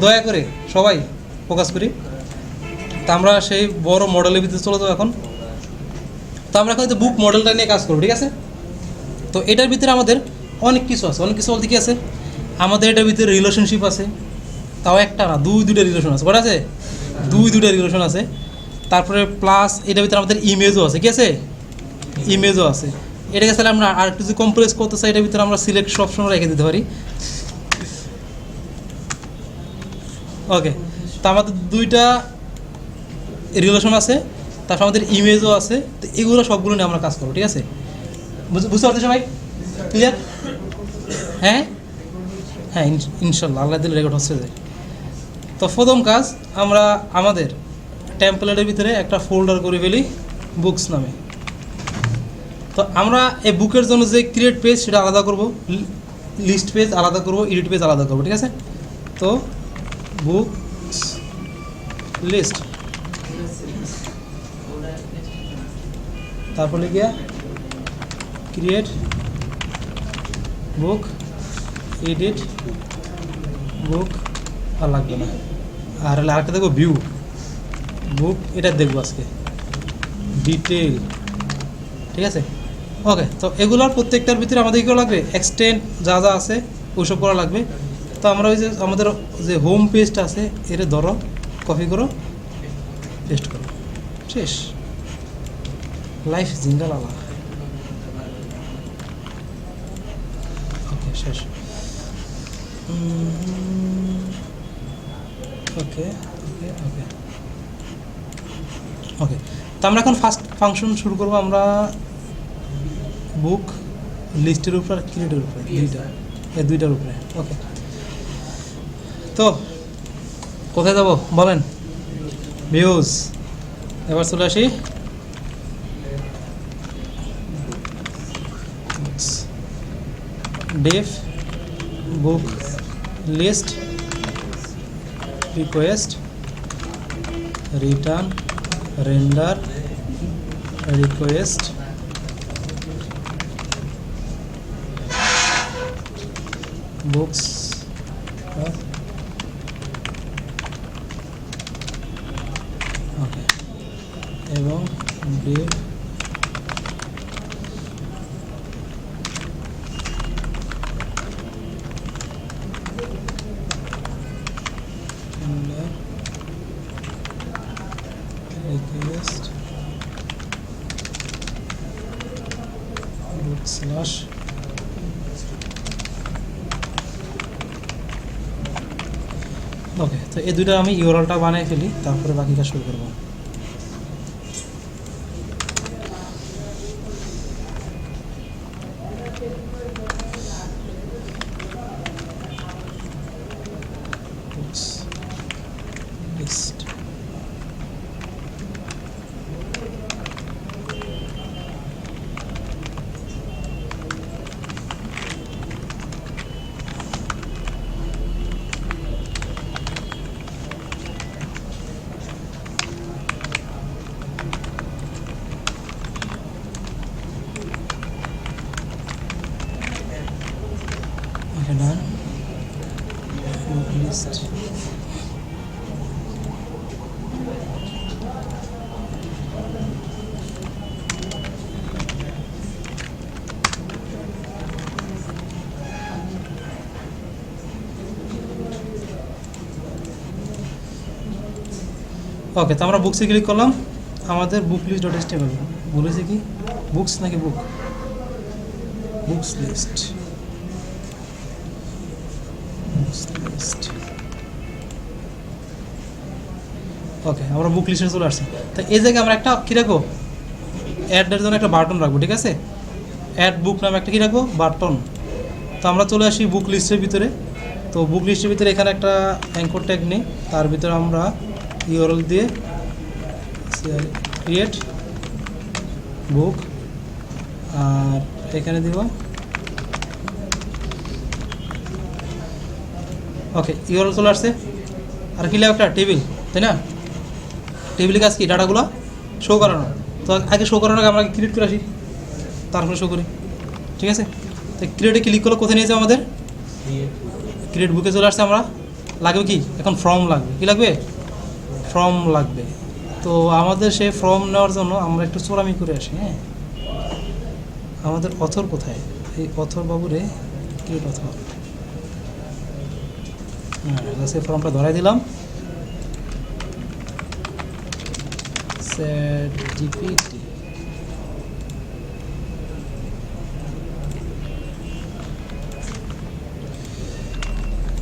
দয়া করে সবাই ফোকাস করি। তা আমরা সেই বড় মডেলের ভিতরে চলে যাবো এখন। তো আমরা এখন বুক মডেলটা নিয়ে কাজ করবো, ঠিক আছে? তো এটার ভিতরে আমাদের অনেক কিছু আছে। অনেক কিছু বলতে কী আছে, আমাদের এটার ভিতরে রিলেশনশিপ আছে, তাও একটা না, দুইটা রিলেশন আছে। কটা আছে? দুইটা রিলেশন আছে। তারপরে প্লাস এটার ভিতরে আমাদের ইমেজও আছে। কি আছে? ইমেজও আছে। এটাকে তাহলে আমরা আর একটু যদি কম্প্রেস করতে চাই, এটার ভিতরে আমরা সিলেক্ট অপশন রেখে দিতে পারি। ওকে, তা আমাদের দুইটা রিলেশন আছে, তারপর আমাদের ইমেজও আছে। তো এগুলো সবগুলো নিয়ে আমরা কাজ করবো, ঠিক আছে? বুঝতে পারছো সবাই? ক্লিয়ার? হ্যাঁ হ্যাঁ, ইনশাল্লাহ আল্লাহ দিলে রেকর্ড হচ্ছে যে। তো প্রথম কাজ, আমরা আমাদের টেমপ্লেটের ভিতরে একটা ফোল্ডার করে ফেলি বুকস নামে। তো আমরা এই বুকের জন্য যে ক্রিয়েট পেজ সেটা আলাদা করব, লিস্ট পেজ আলাদা করব, এডিট পেজ আলাদা করব, ঠিক আছে? তো বুকস লিস্ট, তারপরে গিয়া ক্রিয়েট বুক, এডিট বুক, আর লাগবে না। আর আরেকটা দেখবো ভিউ বুক, এটা দেখবো আজকে ডিটেল, ঠিক আছে? ওকে, তো এগুলোর প্রত্যেকটার ভিতরে আমাদের কী করা লাগবে, এক্সটেন্ড যা যা আছে ওইসব করা লাগবে। তো আমরা ওই যে আমাদের যে হোম পেজটা আছে এটা ধরো, কপি করো, পেস্ট করো, শেষ। লাইফ জিঙ্গাল আলা। ওকে, শেষ। ওকে ওকে ওকে ওকে, তো আমরা এখন ফার্স্ট ফাংশন শুরু করবো। আমরা বুক লিস্টের উপর আর ক্রিয়েটের উপরে, দুইটার উপরে। ওকে, তো কোথায় যাব বলেন? ভিউজ। এবার চলে আসি def book list request return render request books okay, এবং def request book slash okay. তো এই দুইটা আমি ইউআরএলটা বানিয়ে ফেলি, তারপরে বাকি কাজ শুরু করবো। লিস্ট ডান, লিস্ট ওকে। তো আমরা বুকসে ক্লিক করলাম, আমাদের বুক লিস্ট ডট এচটিএমএল বলেছে কি বুকস নাকি বুক, বুকস লিস্ট ওকে। আমরা বুক লিস্টে চলে আসছি। তো এই জায়গায় আমরা একটা কী রাখবো, অ্যাডের জন্য একটা বাটন রাখবো, ঠিক আছে? অ্যাড বুক নামে একটা কী রাখবো, বাটন। তো আমরা চলে আসি বুক লিস্টের ভিতরে। তো বুক লিস্টের ভিতরে এখানে একটা অ্যাঙ্কর ট্যাগ নেই, তার ভিতরে আমরা ইউআরএল দিয়ে ক্রিয়েট বুক, আর এখানে দিব ওকে। ইউআরএল চলে আসছে। আর কি লাগবে, একটা টেবিল, তাই না? টেবিলের কাজ কি, ডাটাগুলো শো করানো। তো আগে শো করানোর আগে আমরা ক্রিয়েট করে আসি, তারপরে শো করি, ঠিক আছে? তো ক্রিয়েটে ক্লিক করলে কোথায় নিয়ে যাবে, আমাদের ক্রিয়েট বুকে চলে আসছে। আমরা লাগবে কি এখন ফর্ম লাগবে, কি লাগবে ফর্ম লাগবে। তো আমাদের সেই ফর্ম নেওয়ার জন্য আমরা একটু চোরামি করে আসি। হ্যাঁ, আমাদের অথর কোথায়, এই অথর বাবুরে ক্রিয়েট অথর, হ্যাঁ সেই ফর্মটা ধরাই দিলাম। সেট জিপিটি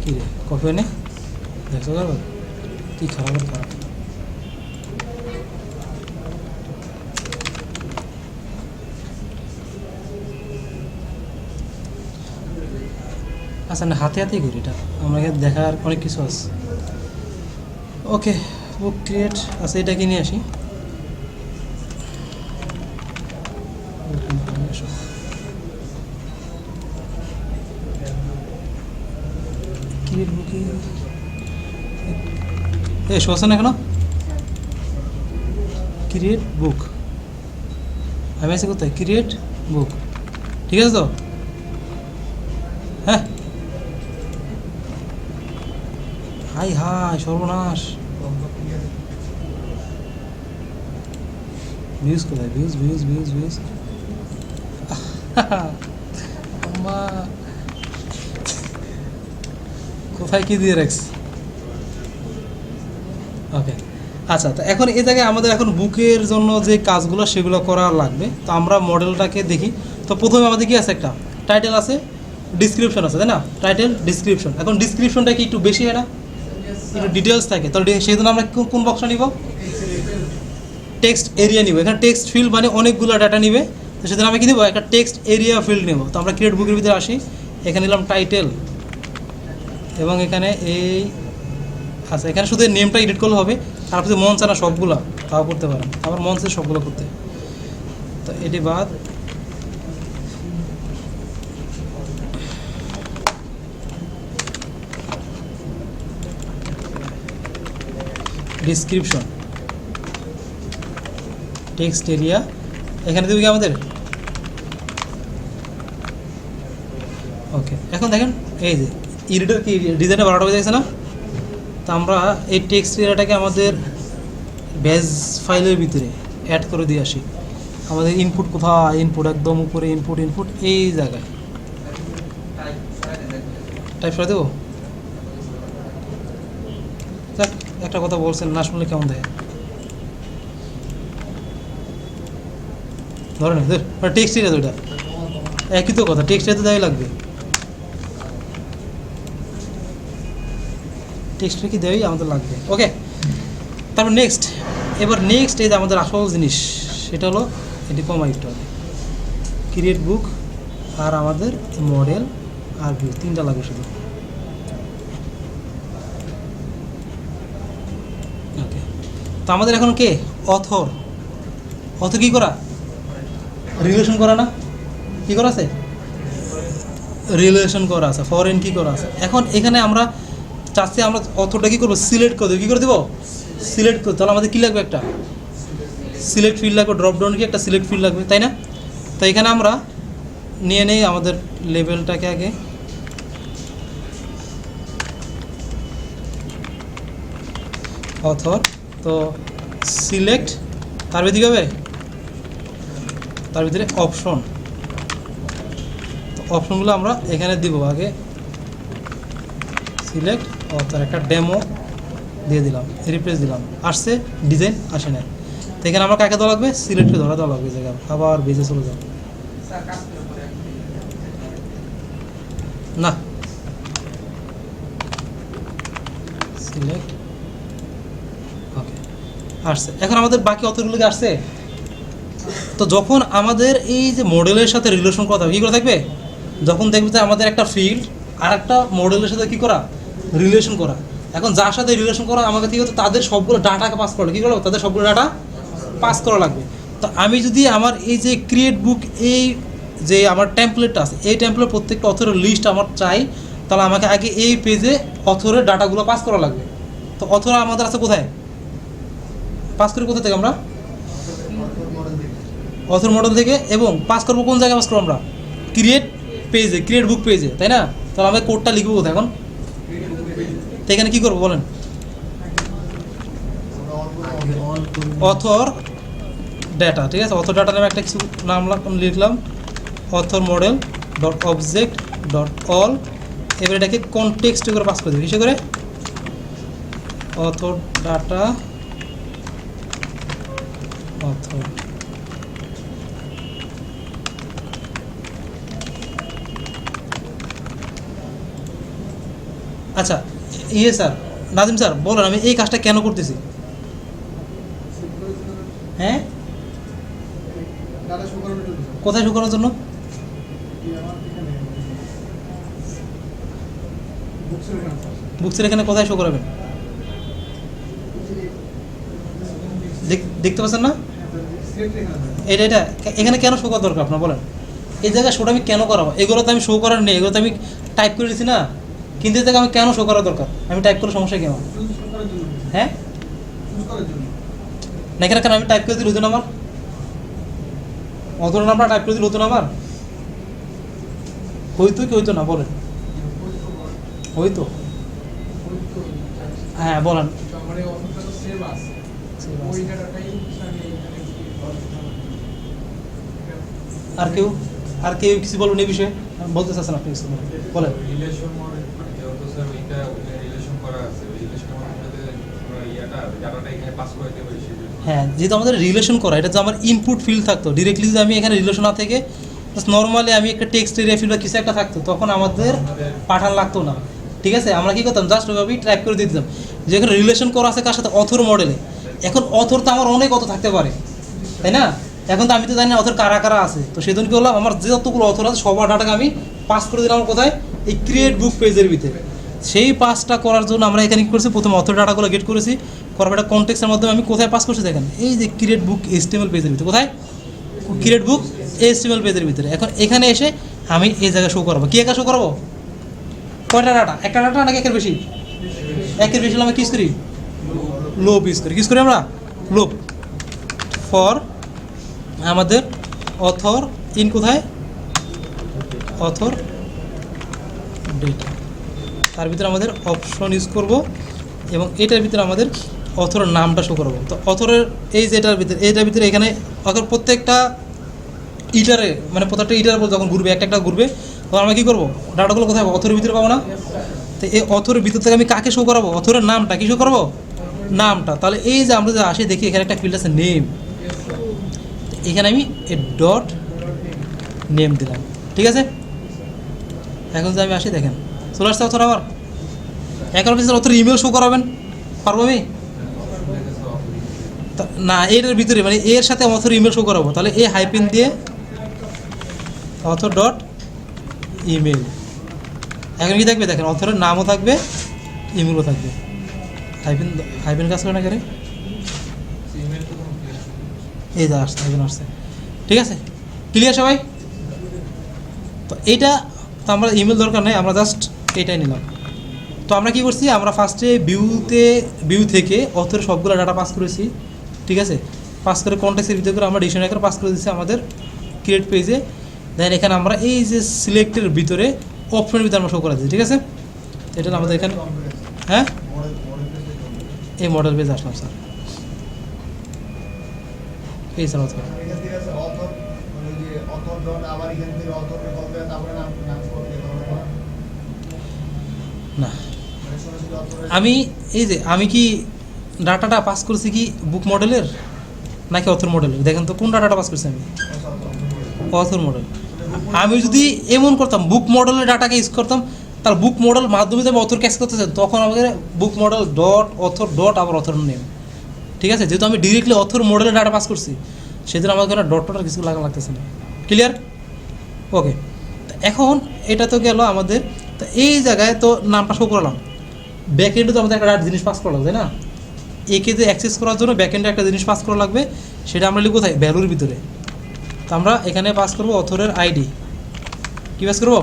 কি রে কপি নে দেখছো কি খারাপ খারাপ। আচ্ছা না হাতে হাতেই করি এটা, আমাকে দেখার অনেক কিছু আছে। ওকে বুক ক্রিয়েট, আচ্ছা এটাকে নিয়ে আসি। ক্রিয়েট বুকে এ শোষণ না কেন, ক্রিয়েট বুক আমি আছি কোথায়, ক্রিয়েট বুক, ঠিক আছে তো। হ্যাঁ হাই হাই সর্বনাশ, ভিউজ কোথায়, ভিউজ ভিউজ ভিউজ ভিউজ কোথায় কি দিয়ে রাখছি। ওকে আচ্ছা, তো এখন এই জায়গায় আমাদের এখন বুকের জন্য যে কাজগুলো সেগুলো করা লাগবে। তো আমরা মডেলটাকে দেখি। তো প্রথমে আমাদের কি আছে, একটা টাইটেল আছে, ডিসক্রিপশন আছে, তাই না, টাইটেল ডিসক্রিপশন। এখন ডিসক্রিপশনটা কি একটু বেশি হয় না, একটু ডিটেলস থাকে, তাহলে সেই জন্য আমরা কোন বক্সটা নিব, টেক্সট এরিয়া নিব। এখানে টেক্সট ফিল্ড মানে অনেকগুলো ডাটা নিবে, তো সেজন্য আমরা কি নেব, একটা টেক্সট এরিয়া ফিল্ড নেব। তো আমরা ক্রিয়েট বুকের ভিতরে আসি, এখানে নিলাম টাইটেল এবং এখানে এই আচ্ছা এখানে শুধু নেমটা এডিট করলে হবে, তারপর যদি মন চানা সবগুলো তাও করতে পারেন, আবার মন চাই সবগুলো করতে। তো এটি বাদ, ডিসক্রিপশন টেক্সট এরিয়া এখানে দেবে কি আমাদের। ওকে এখন দেখেন এই যে এডিটর কি ডিজাইনটা 12টা বেজে গেছে না। তো আমরা এই টেক্সট এরিয়াটাকে আমাদের বেজ ফাইলের ভিতরে অ্যাড করে দিয়ে আসি। আমাদের ইনপুট কোথায়, ইনপুট একদম উপরে, ইনপুট ইনপুট এই জায়গায় টাইপ করে দেবো। দেখ একটা কথা বলছেন না শুনলে কেমন দেখে, ধরে না টেক্সট এরিয়া, তো এটা একই তো কথা, টেক্সট এরিয়া তো দেওয়াই লাগবে, টেক্সটটা কি দেওয়াই আমাদের লাগবে। ওকে তারপর নেক্সট, এবার নেক্সট এই যে আমাদের আসল জিনিস সেটা হলো এটি কমাইতে হবে, ক্রিয়েট বুক আর আমাদের মডেল আর ভিউ তিনটা লাগবে শুধু। ওকে তো আমাদের এখন কে অথর, অথর কী করা, রিলেশন করা না, কী করা আছে, রিলেশন করা আছে, ফরেন কী করা আছে। এখন এখানে আমরা চাচ্ছি আমরা অথরটা কী করবো, সিলেক্ট করে দেবো, কী করে দেবো, সিলেক্ট করতে। তাহলে আমাদের কী লাগবে, একটা সিলেক্ট ফিল্ড লাগবে, ড্রপ ডাউন কি একটা সিলেক্ট ফিল্ড লাগবে, তাই না। তো এখানে আমরা নিয়ে নেই আমাদের লেভেলটাকে আগে, অথর, তো সিলেক্ট, তার ভিতরে কী হবে, তার ভিতরে অপশন। তো অপশনগুলো আমরা এখানে দিব আগে, সিলেক্ট অথর, একটা ডেমো দিয়ে দিলাম, রিপ্লেস দিলাম, আসছে ডিজাইন আসে না। তো এখানে আমরা কাকে দেওয়া লাগবে, সিলেক্টকে ধরা দেওয়া লাগবে জায়গা, আবার বেজে চলে যাবে না, সিলেক্ট ওকে আসছে। এখন আমাদের বাকি অতগুলোকে আসছে। তো যখন আমাদের এই যে মডেলের সাথে রিলেশন করা থাকবে, কী করে থাকবে, যখন দেখবে যে আমাদের একটা ফিল্ড আর একটা মডেলের সাথে কী করা, রিলেশন করা। এখন যার সাথে রিলেশন করা আমাকে কী হতো, তাদের সবগুলো ডাটাকে পাস করা, কী করবো, তাদের সবগুলো ডাটা পাস করা লাগবে। তো আমি যদি আমার এই যে ক্রিয়েট বুক এই যে আমার টেমপ্লেটটা আছে, এই টেমপ্লেট প্রত্যেকটা অথরের লিস্ট আমার চাই, তাহলে আমাকে আগে এই পেজে অথরের ডাটাগুলো পাস করা লাগবে। তো অথর আমাদের আছে কোথায়, পাস করি কোথা থেকে আমরা, অথর মডেল থেকে, এবং পাস করবো কোন জায়গায়, পাস করবো আমরা ক্রিয়েট পেজে, ক্রিয়েট বুক পেজে, তাই না। তাহলে আমরা কোডটা লিখবো কোথায়, এখন তো এখানে কী করবো বলেন, অথর ডেটা, ঠিক আছে, অথর ডেটা নামে একটা কিছু নাম লিখলাম, author model dot object dot all. এবার এটাকে কনটেক্সট করে পাস করে দেবে, কিসে করে, অথর ডাটা অথর। আচ্ছা ইয়ে স্যার, নাজিম স্যার বলেন আমি এই কাজটা কেন করতেছি? হ্যাঁ, কোথায় শো করার জন্য? বুকসের এখানে কোথায় শো করাবেন? দেখতে পাচ্ছেন না? এটা এটা এখানে কেন শো করা দরকার আপনার বলেন? এই জায়গায় শোটা আমি কেন করাবো? এগুলো তো আমি শো করার নেই, এগুলো তো আমি টাইপ করে দিচ্ছি না, কিন্তু এই জায়গায় আমি কেন শো করা দরকার? আমি টাইপ করে সমস্যা কেন? হ্যাঁ না, এখানে কেন আমি টাইপ করে দিল হতো না আমার? অত নাম্বার টাইপ করে দিল হতো না আমার? হইতো কি হইতো না বলেন? হইতো। হ্যাঁ বলেন। আর কেউ কিছু বলবেন এই বিষয়ে? বলতে চাচ্ছেন আপনি কিছু বলেন। হ্যাঁ, যেহেতু আমাদের রিলেশন করা, এটা যে আমার ইনপুট ফিল্ড থাকতো ডিরেক্টলি, যদি আমি এখানে রিলেশন না থেকে নর্মালি আমি একটা টেক্সট এরিয়া ফিল্ড বা কিছু একটা থাকতো, তখন আমাদের পাঠান লাগতো না, ঠিক আছে? আমরা কী করতাম, জাস্ট ওইভাবেই টাইপ করে দিয়ে দিতাম। যেখানে রিলেশন করা আছে কার সাথে, অথর মডেলে। এখন অথর তো আমার অনেক অথর থাকতে পারে, তাই না? এখন তো আমি তো জানি না অথর কারা কারা আছে, তো সেদিন কী হলাম, আমার যতগুলো অথর আছে সবার ডাটাকে আমি পাস করে দিলাম কোথায়, এই ক্রিয়েট বুক পেজের ভিতরে। সেই পাসটা করার জন্য আমরা এখানে কী করেছি, প্রথমে অথর ডাটাগুলো গেট করেছি, করার একটা কনটেক্সটের মাধ্যমে আমি কোথায় পাস করছি দেখেন, এই যে ক্রিয়েট বুক HTML পেজের ভিতরে। কোথায়? ক্রিয়েট বুক HTML পেজের ভিতরে। এখন এখানে এসে আমি এই জায়গায় শো করাবো, কী একা শো করাবো? কয়টা ডাটা? একটা ডাটা নাকি একের বেশি? একের বেশি হলে আমি কিস করি, লোপ ইউজ করি। কিস করি আমরা লোপ ফর আমাদের অথর ইন কোথায়, অথর ডেটা, তার ভিতরে আমাদের অপশন ইউজ করব, এবং এটার ভিতরে আমাদের অথরের নামটা শো করবো। তো অথরের এই যে এটার ভিতরে এখানে অথর প্রত্যেকটা ইটারে, মানে প্রত্যেকটা ইটার পর যখন ঘুরবে একটা ঘুরবে, তখন আমরা কী করবো, ডাটাগুলো কোথায় পাবো, অথরের ভিতরে পাবো না? তো এই অথরের ভিতর থেকে আমি কাকে শো করাবো, অথরের নামটা কি শো করবো, নামটা। তাহলে এই যে আমরা যে আসি দেখি এখানে একটা ফিল্ড আছে নেম, এখানে আমি এ ডট নেম দিলাম, ঠিক আছে? এখন যে আমি আসি দেখেন চলে আসছে অথর আবার। এখন আপনি অথর ইমেল শো করাবেন, পারবো আমি? না, এর ভিতরে মানে এর সাথে অথর ইমেল শো করাবো, তাহলে এ হাইপেন দিয়ে অথর ডট ইমেল। এখন কি থাকবে দেখেন, অথরের নামও থাকবে, ইমেলও থাকবে। হাইপেন কাজ করে না কেন, এই যা আসছে, হাইপেন আসছে, ঠিক আছে? ক্লিয়ার সবাই? তো এইটা তো আমরা ইমেল দরকার নেই, আমরা জাস্ট এইটাই নিলাম। তো আমরা কী করছি, আমরা ফার্স্টে ভিউ থেকে অথরের সবগুলো ডাটা পাস করেছি, ঠিক আছে? পাস করে কন্টেক্সের ভিতরে করে আমরা ডিকশনারি করে পাস করে দিচ্ছি আমাদের ক্রিয়েট পেজে। দেন এখানে আমরা এই যে সিলেক্টের ভিতরে অপশনের ভিতরে আমরা শো করে দিচ্ছি, ঠিক আছে? এটা আমাদের এখানে, হ্যাঁ এই মডেল পেজ আসলাম স্যার, এই স্যার অথর না, আমি এই যে আমি কি ডাটাটা পাস করছি কি বুক মডেলের নাকি অথর মডেলের? দেখেন তো কোন ডাটাটা পাস করছি আমি, অথর মডেল। আমি যদি এমন করতাম বুক মডেলের ডাটাকে ইউজ করতাম, তার বুক মডেল মাধ্যমে আমি অথর ক্যাচ করতে চাই, তখন আমাদের বুক মডেল ডট অথর ডট আবার অথর নেম, ঠিক আছে? যেহেতু আমি ডিরেক্টলি অথর মডেলের ডাটা পাস করছি, সেদিন আমাকে ওখানে ডট টটার কিছু লাগতেছে না। ক্লিয়ার? ওকে, এখন এটা তো গেল আমাদের। তো এই জায়গায় তো নামটা শো করলাম, ব্যাকএন্ডে তো আমাদের একটা জিনিস পাস করা লাগবে না? একে যে অ্যাক্সেস করার জন্য ব্যাকএন্ডে একটা জিনিস পাস করা লাগবে, সেটা আমরা লিখব কোথায়, ভ্যালুর ভিতরে। তো আমরা এখানে পাস করব অথরের আইডি। কী পাস করবো,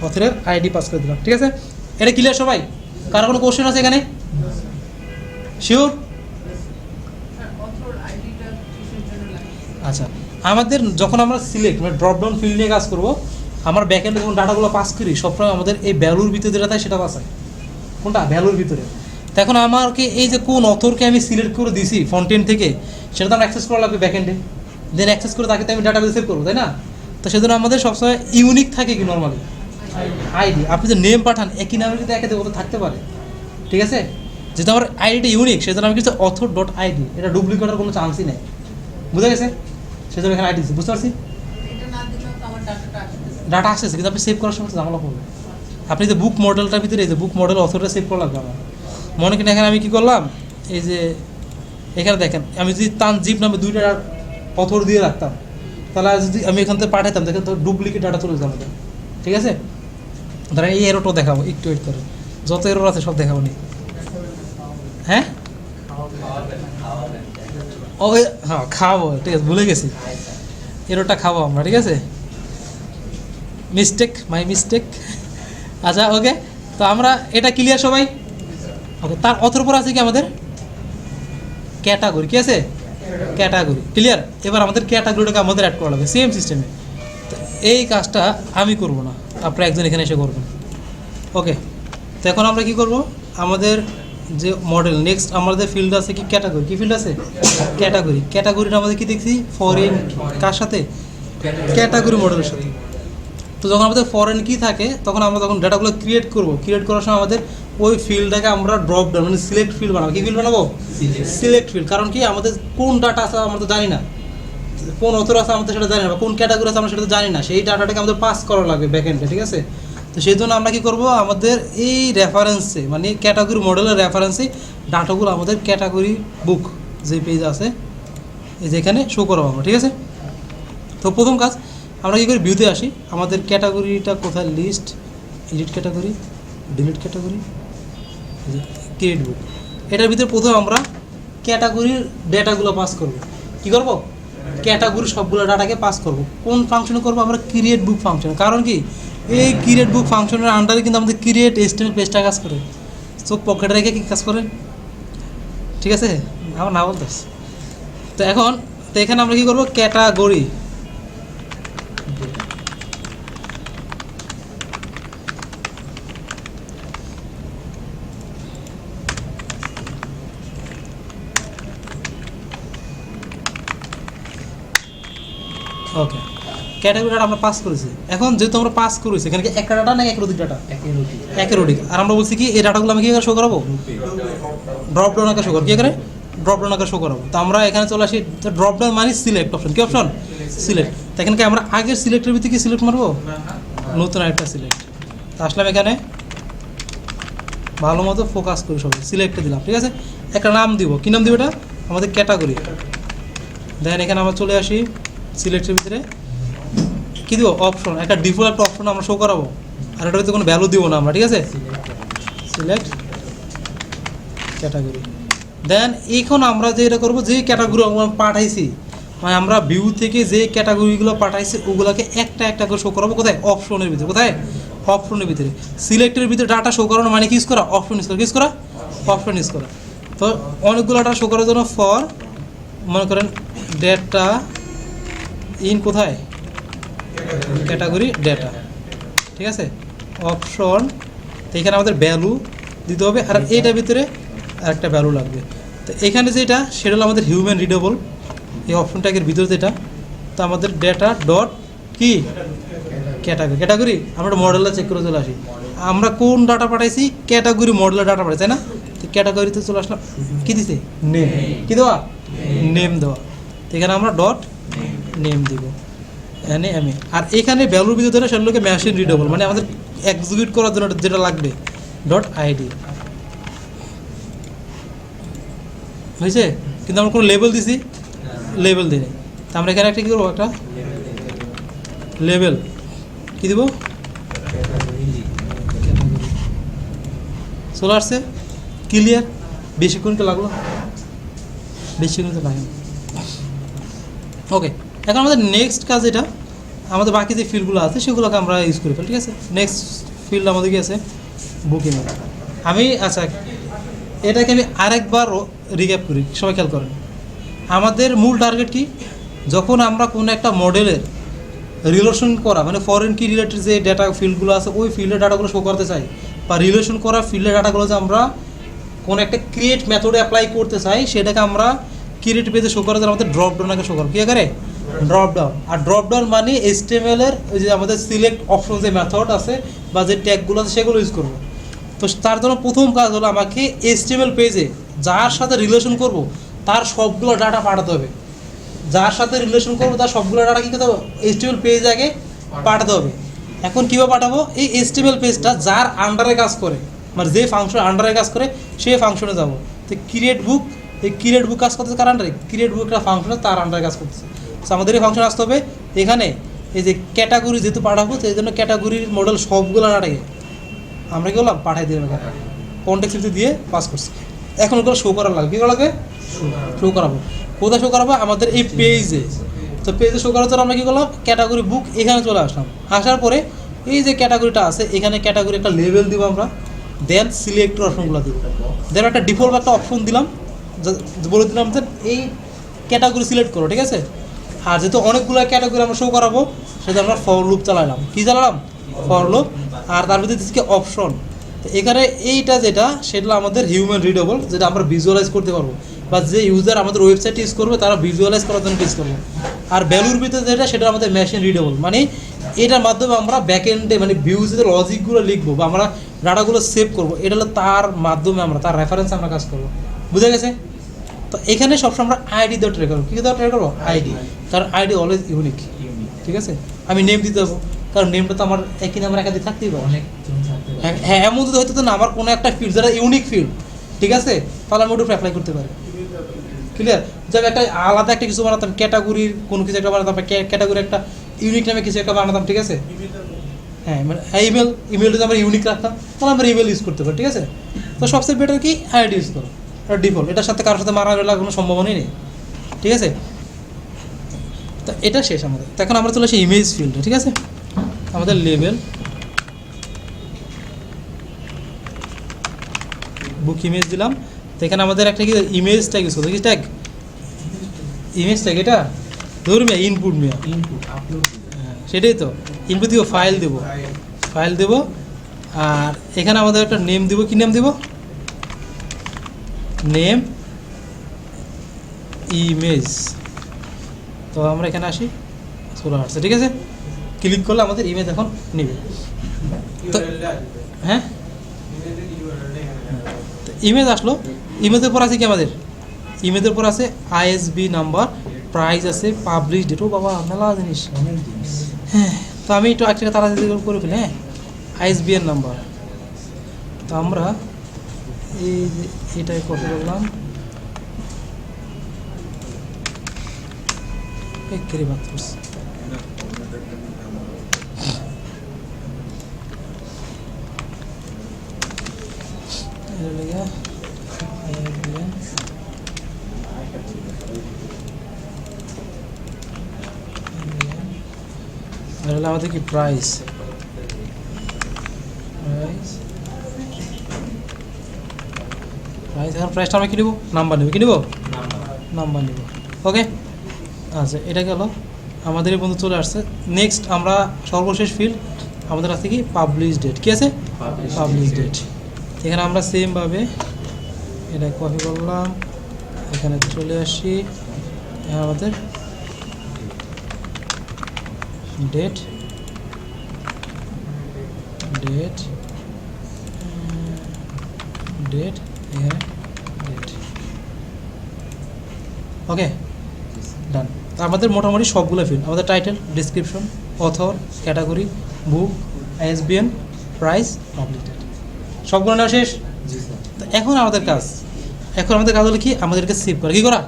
অথরের আইডি পাস করে দিলাম, ঠিক আছে? এটা ক্লিয়ার সবাই? কারো কোনো কোশ্চেন আছে এখানে? শিওর? আচ্ছা, আমাদের যখন আমরা সিলেক্ট মানে ড্রপডাউন ফিল্ড নিয়ে কাজ করবো, আমার ব্যাকএন্ডে যখন ডাটাগুলো পাস করি, সবসময় আমাদের এই ভ্যালুর ভিতরে যেটা থাকে সেটা বাসায়, কোনটা ভ্যালুর ভিতরে। তো এখন আমাকে এই যে কোন অথরকে আমি সিলেক্ট করে দিছি ফ্রন্ট এন্ড থেকে, সেটা তো আমার অ্যাক্সেস করা লাগবে ব্যাক এন্ডে, দেন অ্যাক্সেস করে তাকে তো আমি ডাটাবেস সেভ করবো, তাই না? তো সেজন্য আমাদের সবসময় ইউনিক থাকে কি নর্মালি আইডি। আপনি যে নেম পাঠান একই নামে কিন্তু একে কত থাকতে পারে, ঠিক আছে? যেহেতু আমার আইডিটা ইউনিক সেজন্য আমি কিছু অথর ডট আইডি, এটা ডুপ্লিকেটের কোনো চান্সই নেই, বুঝা গেছে? সেজন্য এখানে আইডি দিচ্ছি, বুঝতে পারছি? ডাটা আসতেছে কিন্তু আপনি সেভ করার সময় ঝামেলা করবে। আপনি যে বুক মডেলটার ভিতরে এই যে বুক মডেল অথরটা সেভ করা লাগবে আমার। মনে করেন এখানে আমি কী করলাম, এই যে এখানে দেখেন আমি যদি তানজিব নামে দুইটা অথর দিয়ে রাখতাম, তাহলে যদি আমি এখান থেকে পাঠাতাম দেখেন তো ডুপ্লিকেট ডাটা চলে যাবে আমাদের, ঠিক আছে? ধরেন এই এরোটা দেখাবো, একটু ওয়েট করে, যত এরোর আছে সব দেখাবো নি। হ্যাঁ ও হ্যাঁ খাওয়াবো, ঠিক আছে, ভুলে গেছি, এরোটা খাবো আমরা, ঠিক আছে? Mistake, my mistake. আচ্ছা ওকে, তো আমরা এটা ক্লিয়ার সবাই? ওকে, তার অথর পর আছে কি আমাদের ক্যাটাগরি, কি আছে? Category clear. এবার আমাদের ক্যাটাগরিটাকে আমাদের অ্যাড করা লাগবে সেম সিস্টেমে। তো এই কাজটা আমি করব না, আপনারা একজন এখানে এসে করবেন। ওকে, তো এখন আমরা কি করব, আমাদের যে মডেল নেক্সট আমাদের ফিল্ড আছে কি ক্যাটাগরি, কি ফিল্ড আছে? ক্যাটাগরি। ক্যাটাগরিটা আমাদের কি দেখছি ফরেন, কার সাথে? ক্যাটাগরি মডেলের সাথে। তো যখন আমাদের ফরেন কি থাকে তখন আমরা যখন ডাটাগুলো ক্রিয়েট করব, ক্রিয়েট করার সময় আমাদের ওই ফিল্ডটাকে আমরা ড্রপ ডাউন মানে সিলেক্ট ফিল্ড বানাবো। কি ফিল্ড বানাবো? Select field. কারণ কি আমাদের কোন ডাটা আছে আমরা তো জানি না, কোন অথর আছে আমরা তো সেটা জানি না, বা কোন ক্যাটাগরি আছে আমরা সেটা তো জানি না, সেই ডাটাটাকে আমাদের পাস করা লাগবে ব্যাকএন্ডে, ঠিক আছে? তো সেই জন্য আমরা কী করবো, আমাদের এই রেফারেন্সে মানে ক্যাটাগরি মডেলের রেফারেন্সে ডাটাগুলো আমাদের ক্যাটাগরি বুক যে পেজ আছে এই যেখানে শো করবো আমরা, ঠিক আছে? তো প্রথম কাজ আমরা কী করি, ভিউতে আসি, আমাদের ক্যাটাগরিটা কোথায়, list, edit category, delete category, create book. এটার ভিতরে প্রথমে আমরা ক্যাটাগরির ডেটাগুলো পাস করব। কি করব? ক্যাটাগরি সবগুলো ডাটাকে পাস করব। কোন ফাংশনে করব? আমরা ক্রিয়েট বুক ফাংশনে। কারণ কি এই ক্রিয়েট বুক ফাংশনের আন্ডারে কিন্তু আমাদের ক্রিয়েট এসটিএমএল পেজটা কাজ করে, চোখ পকেটে রেখে কি কাজ করে, ঠিক আছে? আমার না বলতে। তো এখন তো এখানে আমরা কী করব, ক্যাটাগরি ওকে, ক্যাটাগরি ডাটা আমরা পাস করেছি। এখন যেহেতু আমরা পাস করেছি এখানে কি একটা ডাটা না একের অধিক ডাটা? একের অধিক। আর আমরা বলছি কি এই ডাটাগুলো আমি কী করে শো করাবো? ড্রপ ডাউন আকারে শো করবো। কী করে? ড্রপ ডাউন আকারে শো করাবো। তো আমরা এখানে চলে আসি, ড্রপ ডাউন মানে সিলেক্ট অপশন। কি অপশন? সিলেক্ট। তো এখানে কি আমরা আগের সিলেক্টের ভিতরে কি সিলেক্ট মারবো? নতুন আরেকটা সিলেক্ট। তো আসলাম এখানে, ভালো মতো ফোকাস করি সবাই, সিলেক্টে দিলাম, ঠিক আছে? একটা নাম দিব। কী নাম দিব? এটা আমাদের ক্যাটাগরি। দেন এখানে আমরা চলে আসি সিলেক্টের ভিতরে, কী দিব? অপশন। একটা ডিফল্ট একটা অপশন আমরা শো করাবো, আর এটার ভিতরে কোনো ভ্যালু দিব না আমরা, ঠিক আছে? Select category. দেন এখন আমরা যে এটা করবো, যে ক্যাটাগরি আমরা পাঠাইছি মানে আমরা ভিউ থেকে যে ক্যাটাগরিগুলো পাঠাইছি ওগুলোকে একটা একটা করে শো করাবো। কোথায়? অপশনের ভিতরে। কোথায়? অপশনের ভিতরে। সিলেক্টের ভিতরে ডাটা শো করানো মানে কি ইউজ করা? অপশন ইউজ করা। কি ইউজ করা? অপশন ইউজ করা। তো অনেকগুলো ডাটা শো করার জন্য ফর মনে করেন ডেটা ইন কোথায়? ক্যাটাগরি ডেটা, ঠিক আছে? অপশন। তো এখানে আমাদের ভ্যালু দিতে হবে, আর এইটার ভিতরে আরেকটা ভ্যালু লাগবে। তো এখানে যেটা সেটা হলো আমাদের হিউম্যান রিডেবল, এই অপশন ট্যাগের ভিতরে যেটা। তো আমাদের ডেটা ডট কি ক্যাটাগরি। ক্যাটাগরি আমরা মডেলটা চেক করে চলে আসি, আমরা কোন ডাটা পাঠাইছি? ক্যাটাগরি মডেলের ডাটা পাঠাই, তাই না? তো ক্যাটাগরিতে চলে আসলাম, কী দিছে? নেম। কী দেওয়া? নেম দেওয়া। তো এখানে আমরা ডট নেম দিব, এনে আর এখানে ভ্যালুর ভিতরে সেগুলোকে মেশিন রিডেবল মানে আমাদের এক্সিকিউট করার জন্য যেটা লাগবে ডট আইডি হয়েছে। কিন্তু আমরা কোনো লেবেল দিছি? লেবেল দিই। তা আমরা এখানে একটা কী করবো, একটা লেবেল কী দিব? চলে আসছে, ক্লিয়ার। বেশিক্ষণ কি লাগলো? বেশিক্ষণ তো লাগে। ওকে, এখন আমাদের নেক্সট কাজ এটা, আমাদের বাকি যে ফিল্ডগুলো আছে সেগুলোকে আমরা ইউজ করি ফেলি, ঠিক আছে? নেক্সট ফিল্ড আমাদের কি আছে? বুকিং। আমি আচ্ছা এটাকে আমি আরেকবার রিক্যাপ করি, সবাই খেয়াল করেন। আমাদের মূল টার্গেট কি? যখন আমরা কোনো একটা মডেলের রিলেশন করা মানে ফরেন কি রিলেটেড যে ডেটা ফিল্ডগুলো আছে ওই ফিল্ডের ডাটাগুলো শো করতে চাই, বা রিলেশন করা ফিল্ডের ডাটাগুলো যে আমরা কোনো একটা ক্রিয়েট মেথডে অ্যাপ্লাই করতে চাই, সেটাকে আমরা ক্রিয়েট পেজে শো করার জন্য আমাদের ড্রপ ডাউন আগে শো করবো। কী করে? Drop down. আর ড্রপ ডাউন মানে HTML এর ওই যে আমাদের সিলেক্ট অপশন যে মেথড আছে বা যে ট্যাগগুলো আছে সেগুলো ইউজ করবো। তো তার জন্য প্রথম কাজ হলো আমাকে HTML পেজে যার সাথে রিলেশন করব তার সবগুলো ডাটা পাঠাতে হবে। যার সাথে রিলেশন করবো তার সবগুলো ডাটা কী করতে হবে? HTML পেজে আগে পাঠাতে হবে। এখন কীভাবে পাঠাবো? এই HTML পেজটা যার আন্ডারে কাজ করে, মানে যে ফাংশন আন্ডারে কাজ করে সেই ফাংশনে যাব। তো ক্রিয়েট বুক, এই ক্রিয়েট বুক কাজ করতেছে কার আন্ডারে? ক্রিয়েট বুক একটা ফাংশনে তার আন্ডারে কাজ করতেছে। তো আমাদের এই ফাংশন আসতে হবে এখানে এই যে ক্যাটাগরি যেহেতু পাঠাবো, তো এই জন্য ক্যাটাগরির মডেল সবগুলো ডাটাকে আমরা কী করলাম? পাঠাই দিলাম এখানে কনটেক্সট দিয়ে পাস করছি। এখন ওগুলো শো করা লাগবে। কী করা লাগবে? শো করাবো। কোথায় শো করাবো? আমাদের এই পেজে। তো পেজে শো করার জন্য আমরা কী করলাম? ক্যাটাগরি বুক এখানে চলে আসলাম। আসার পরে এই যে ক্যাটাগরিটা আছে এখানে ক্যাটাগরি একটা লেভেল দিব আমরা, দেন সিলেক্টর অপশনগুলো দিব, দেন একটা ডিফল্ট একটা অপশন দিলাম, বলে দিলাম যে এই ক্যাটাগরি সিলেক্ট করো, ঠিক আছে? আর যেহেতু অনেকগুলো ক্যাটাগরি আমরা শো করাবো সেটা আমরা ফর লুপ চালালাম। কী চালালাম? For loop. আর তার ভিতরে দিচ্ছি অপশন। তো এখানে এইটা যেটা সেটা আমাদের হিউম্যান রিডেবল, যেটা আমরা ভিজুয়ালাইজ করতে পারবো, বা যে ইউজার আমাদের ওয়েবসাইট ইউজ করবে তারা ভিজুয়ালাইজ করার জন্য ইউজ করবো। আর ভ্যালুর ভিতরে যেটা সেটা আমাদের মেশিন রিডেবল, মানে এটার মাধ্যমে আমরা ব্যাকএন্ডে মানে ভিউজে লজিকগুলো লিখবো বা আমরা ডাটাগুলো সেভ করবো, এটা হলো তার মাধ্যমে আমরা তার রেফারেন্স আমরা কাজ করবো। বুঝে গেছে? তো এখানে সবসময় আমরা আইডি দেওয়া ট্রাই করবো। কী দেওয়া ট্রাই করবো? আইডি। কারণ আইডি অলওয়েজ ইউনিক, ঠিক আছে? আমি নেম দিতে যাবো, কারণ নেমটা তো আমার একই নাম্বার একাধিক থাকতেই পারে। হ্যাঁ, এমন যদি হয়তো না আমার কোনো একটা ফিল্ড যারা ইউনিক ফিল্ড, ঠিক আছে, তাহলে আমি ওটা অ্যাপ্লাই করতে পারি। ক্লিয়ার? যাবে একটা আলাদা একটা কিছু বানাতাম, ক্যাটাগরির কোনো কিছু একটা বানাতাম, ক্যাটাগরি একটা ইউনিক নামে কিছু একটা বানাতাম, ঠিক আছে? হ্যাঁ, মানে ইমেল যদি আমরা ইউনিক রাখতাম তাহলে আমরা ইমেল ইউজ করতে পারি, ঠিক আছে? তো সবচেয়ে বেটার কি? আইডি ইউজ করো, এটা ডিফল্ট। এটার সাথে কারোর সাথে মারা গেলে কোনো সম্ভাবনাই নেই, ঠিক আছে? তো এটা শেষ আমাদের। তো এখন আমরা চলে আসি ইমেজ ফিল্ডে, ঠিক আছে? আমাদের লেভেল বুক ইমেজ দিলাম। তো এখানে আমাদের একটা কি ইমেজ ট্যাগ ইউজ করতে, কি ট্যাগ? Image tag. এটা ধরুন ইনপুট আপলোড, সেটাই তো ইনপুট দিব, ফাইল দেবো। আর এখানে আমাদের একটা নেম দিব। কি নেম দিব? Name image. তো আমরা এখানে আসি, চলে আসছে, ঠিক আছে? ক্লিক করলে আমাদের ইমেজ এখন নেবে। তো হ্যাঁ, ইমেজ আসলো। ইমেজের পর আছে কি আমাদের? ইমেজের পর আছে ISBN নাম্বার, প্রাইস আছে, পাবলিশ ডেট। ও বাবা, মেলা জিনিস। হ্যাঁ, তো আমি একটু একটা তাড়াতাড়ি করে ফেলি। হ্যাঁ, ISBN নাম্বার। তো আমরা এই যে এটাই কপি করলাম, একেবারে বাদ করছি। আমাদের কি প্রাইস এখন প্রাইসটা আমরা কি নেবো? নাম্বার নেব। কি নেব? নাম্বার নেব। ওকে, আচ্ছা, এটা গেল আমাদের এই বন্ধু চলে আসছে। নেক্সট আমরা সর্বশেষ ফিল্ড আমাদের কাছে কি? Publish date. কি আছে? Publish date. এখানে আমরা সেমভাবে এটা কপি করলাম, এখানে চলে আসি, আমাদের ডেট ডেট ডেট এখানে ডেট। ওকে, ডান। আমাদের মোটামুটি সবগুলো ফিল্ড, আমাদের টাইটেল, ডিসক্রিপশন, অথর, ক্যাটাগরি, বুক, ISBN, প্রাইস, পাবলিশ ডেট, সবগুলো নেওয়া শেষ। তো এখন আমাদের কাজ হলো কি? আমাদেরকে সেভ করা। কি করা?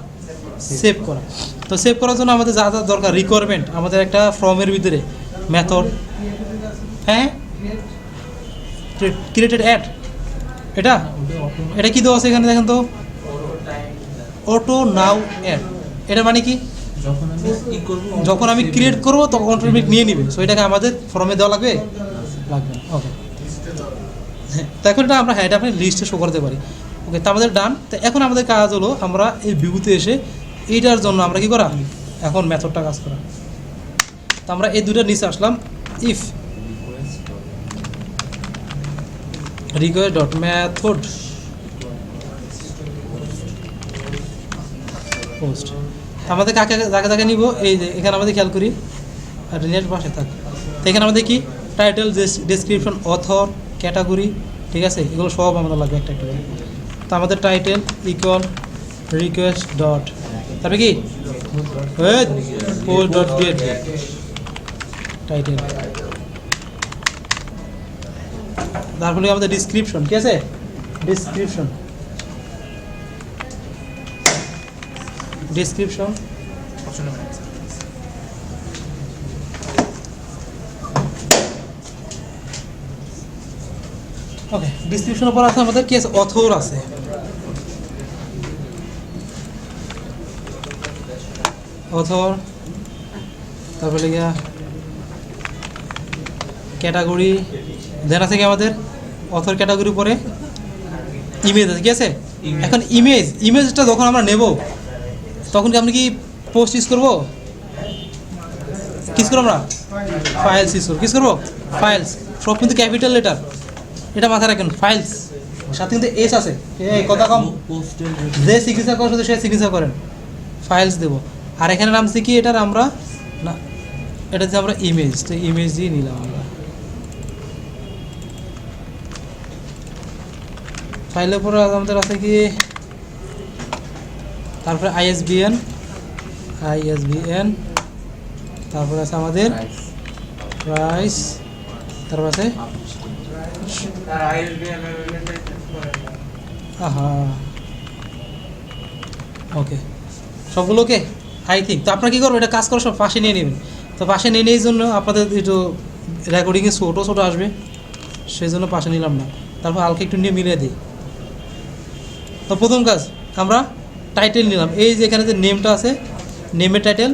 সেভ করা। তো সেভ করার জন্য আমাদের যা যা দরকার, রিকোয়ারমেন্ট, আমাদের একটা ফর্মের ভিতরে মেথড, হ্যাঁ, ক্রিয়েটেড অ্যাড, এটা কি দেওয়া আছে এখানে? দেখেন তো, অটো নাও অ্যাড। এটা মানে কি? যখন আমি ক্রিয়েট করবো তখন অটোমেটিক নিয়ে নিবে। সো এটাকে আমাদের ফর্মে দেওয়া লাগবে? লাগবে। ওকে, হ্যাঁ, তো এখন এটা আমরা এটা আপনি লিস্টে শো করতে পারি। ওকে, তো আমাদের ডান। তো এখন আমাদের কাজ হলো আমরা এই ভিউতে এসে এইটার জন্য আমরা কি করা? এখন মেথডটা কাজ করা। তো আমরা এই দুটোর নিচে আসলাম। If request dot method post. আমাদের যাকে যাকে নিব, এই যে এখানে আমাদের খেয়াল করি, আর নেট পাশে থাক, তো এখানে আমাদের কি টাইটেল, ডেসক্রিপশন, অথর, ক্যাটাগরি, ঠিক আছে, এগুলো সব আমাদের লাগবে একটা একটা। তো আমাদের টাইটেল ইকুয়াল রিকোয়েস্ট ডট, তারপরে কি পোস্ট ডট গেট টাইটেল, তারপরে আমাদের ডিসক্রিপশন, ঠিক আছে, ডিসক্রিপশন ওকে। ডিসক্রিপশনের পর আছে আমাদের কি আছে, অথর আছে, অথর, তারপরে গিয়া ক্যাটাগরি, দেন আছে কি আমাদের অথর ক্যাটাগরি পরে ইমেজ আছে, কি আছে। এখন ইমেজটা যখন আমরা নেব তখন কি আমরা কি পোস্ট ইউজ করবো, কিস করবো আমরা ফাইলস ইউজ করবো, কিস করবো ফাইলস, সব কিন্তু ক্যাপিটাল লেটার, এটা মাথায় রাখেন। ফাইলস সাথে কিন্তু এস আছে, এই কথা কম, যে চিকিৎসা করেন শুধু সে চিকিৎসা করেন, ফাইলস দেবো। আর এখানে নামছে কি এটার, আমরা না এটা যে আমরা ইমেজ, তো ইমেজ দিয়ে নিলাম আমরা। ফাইলের পরে আমাদের আছে কি, তারপরে আইএসবিএন, তারপরে আছে আমাদের প্রাইস, তারপর আছে ওকে, সবগুলোকে আই থিঙ্ক। তো আপনারা কী করবেন, এটা কাজ করে সব পাশে নিয়ে নেবেন। তো পাশে নিয়ে নেওয়ার জন্য আপনাদের একটু রেকর্ডিংয়ে ছোটো আসবে, সেই জন্য পাশে নিলাম না। তারপর হালকা একটু নিয়ে মিলিয়ে দিই। তো প্রথম কাজ আমরা টাইটেল নিলাম, এই যে এখানে যে নেমটা আছে, নেমের টাইটেল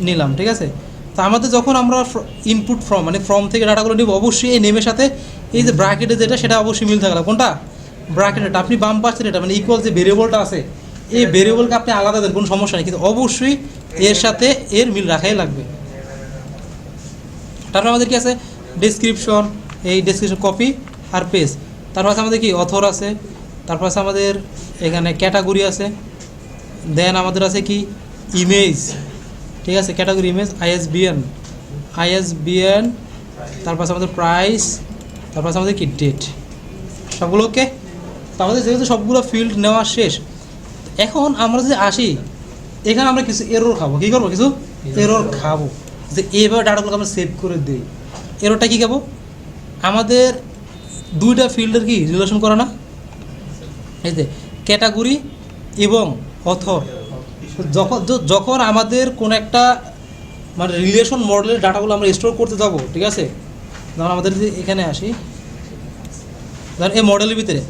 নিলাম, ঠিক আছে। তো আমাদের যখন আমরা ইনপুট ফর্ম মানে ফর্ম থেকে ডাটাগুলো নিব, অবশ্যই এই নেমের সাথে এই যে ব্র্যাকেটে যেটা, সেটা অবশ্যই মিল থাকলে, কোনটা ব্র্যাকেটটা আপনি বাম পাশে এটা মানে ইকুয়াল যে ভেরিয়েবলটা আছে, এই ভেরিয়েবলকে আপনি আলাদা দেন, কোনো সমস্যা নেই, কিন্তু অবশ্যই এর সাথে এর মিল রাখাই লাগবে। তারপর আমাদের কি আছে, ডেসক্রিপশন, এই ডেসক্রিপশন কপি আর পেস্ট। তারপর আছে আমাদের কি অথর আছে, তারপর আছে আমাদের এখানে ক্যাটাগরি আছে, দেন আমাদের আছে কি ইমেজ, ঠিক আছে, ক্যাটাগরি ইমেজ, আইএসবিএন, তারপর আছে আমাদের প্রাইস, তারপর আছে আমাদের কি ডেট, সবগুলোকে। তো আমাদের যেহেতু সবগুলো ফিল্ড নেওয়া শেষ, এখন আমরা যদি আসি এখানে আমরা কিছু এরর খাবো, কী করবো, কিছু এরর খাবো, যে এইভাবে ডাটাগুলোকে আমরা সেভ করে দিই। এররটা কী খাবো, আমাদের দুইটা ফিল্ডের কি রিলেশন করা না, এই যে ক্যাটাগরি এবং অথর, যখন আমাদের কোনো একটা মানে রিলেশন মডেলের ডাটাগুলো আমরা স্টোর করতে যাবো, ঠিক আছে, ধরুন আমাদের যদি এখানে আসি, ধরুন এই মডেলের ভিতরে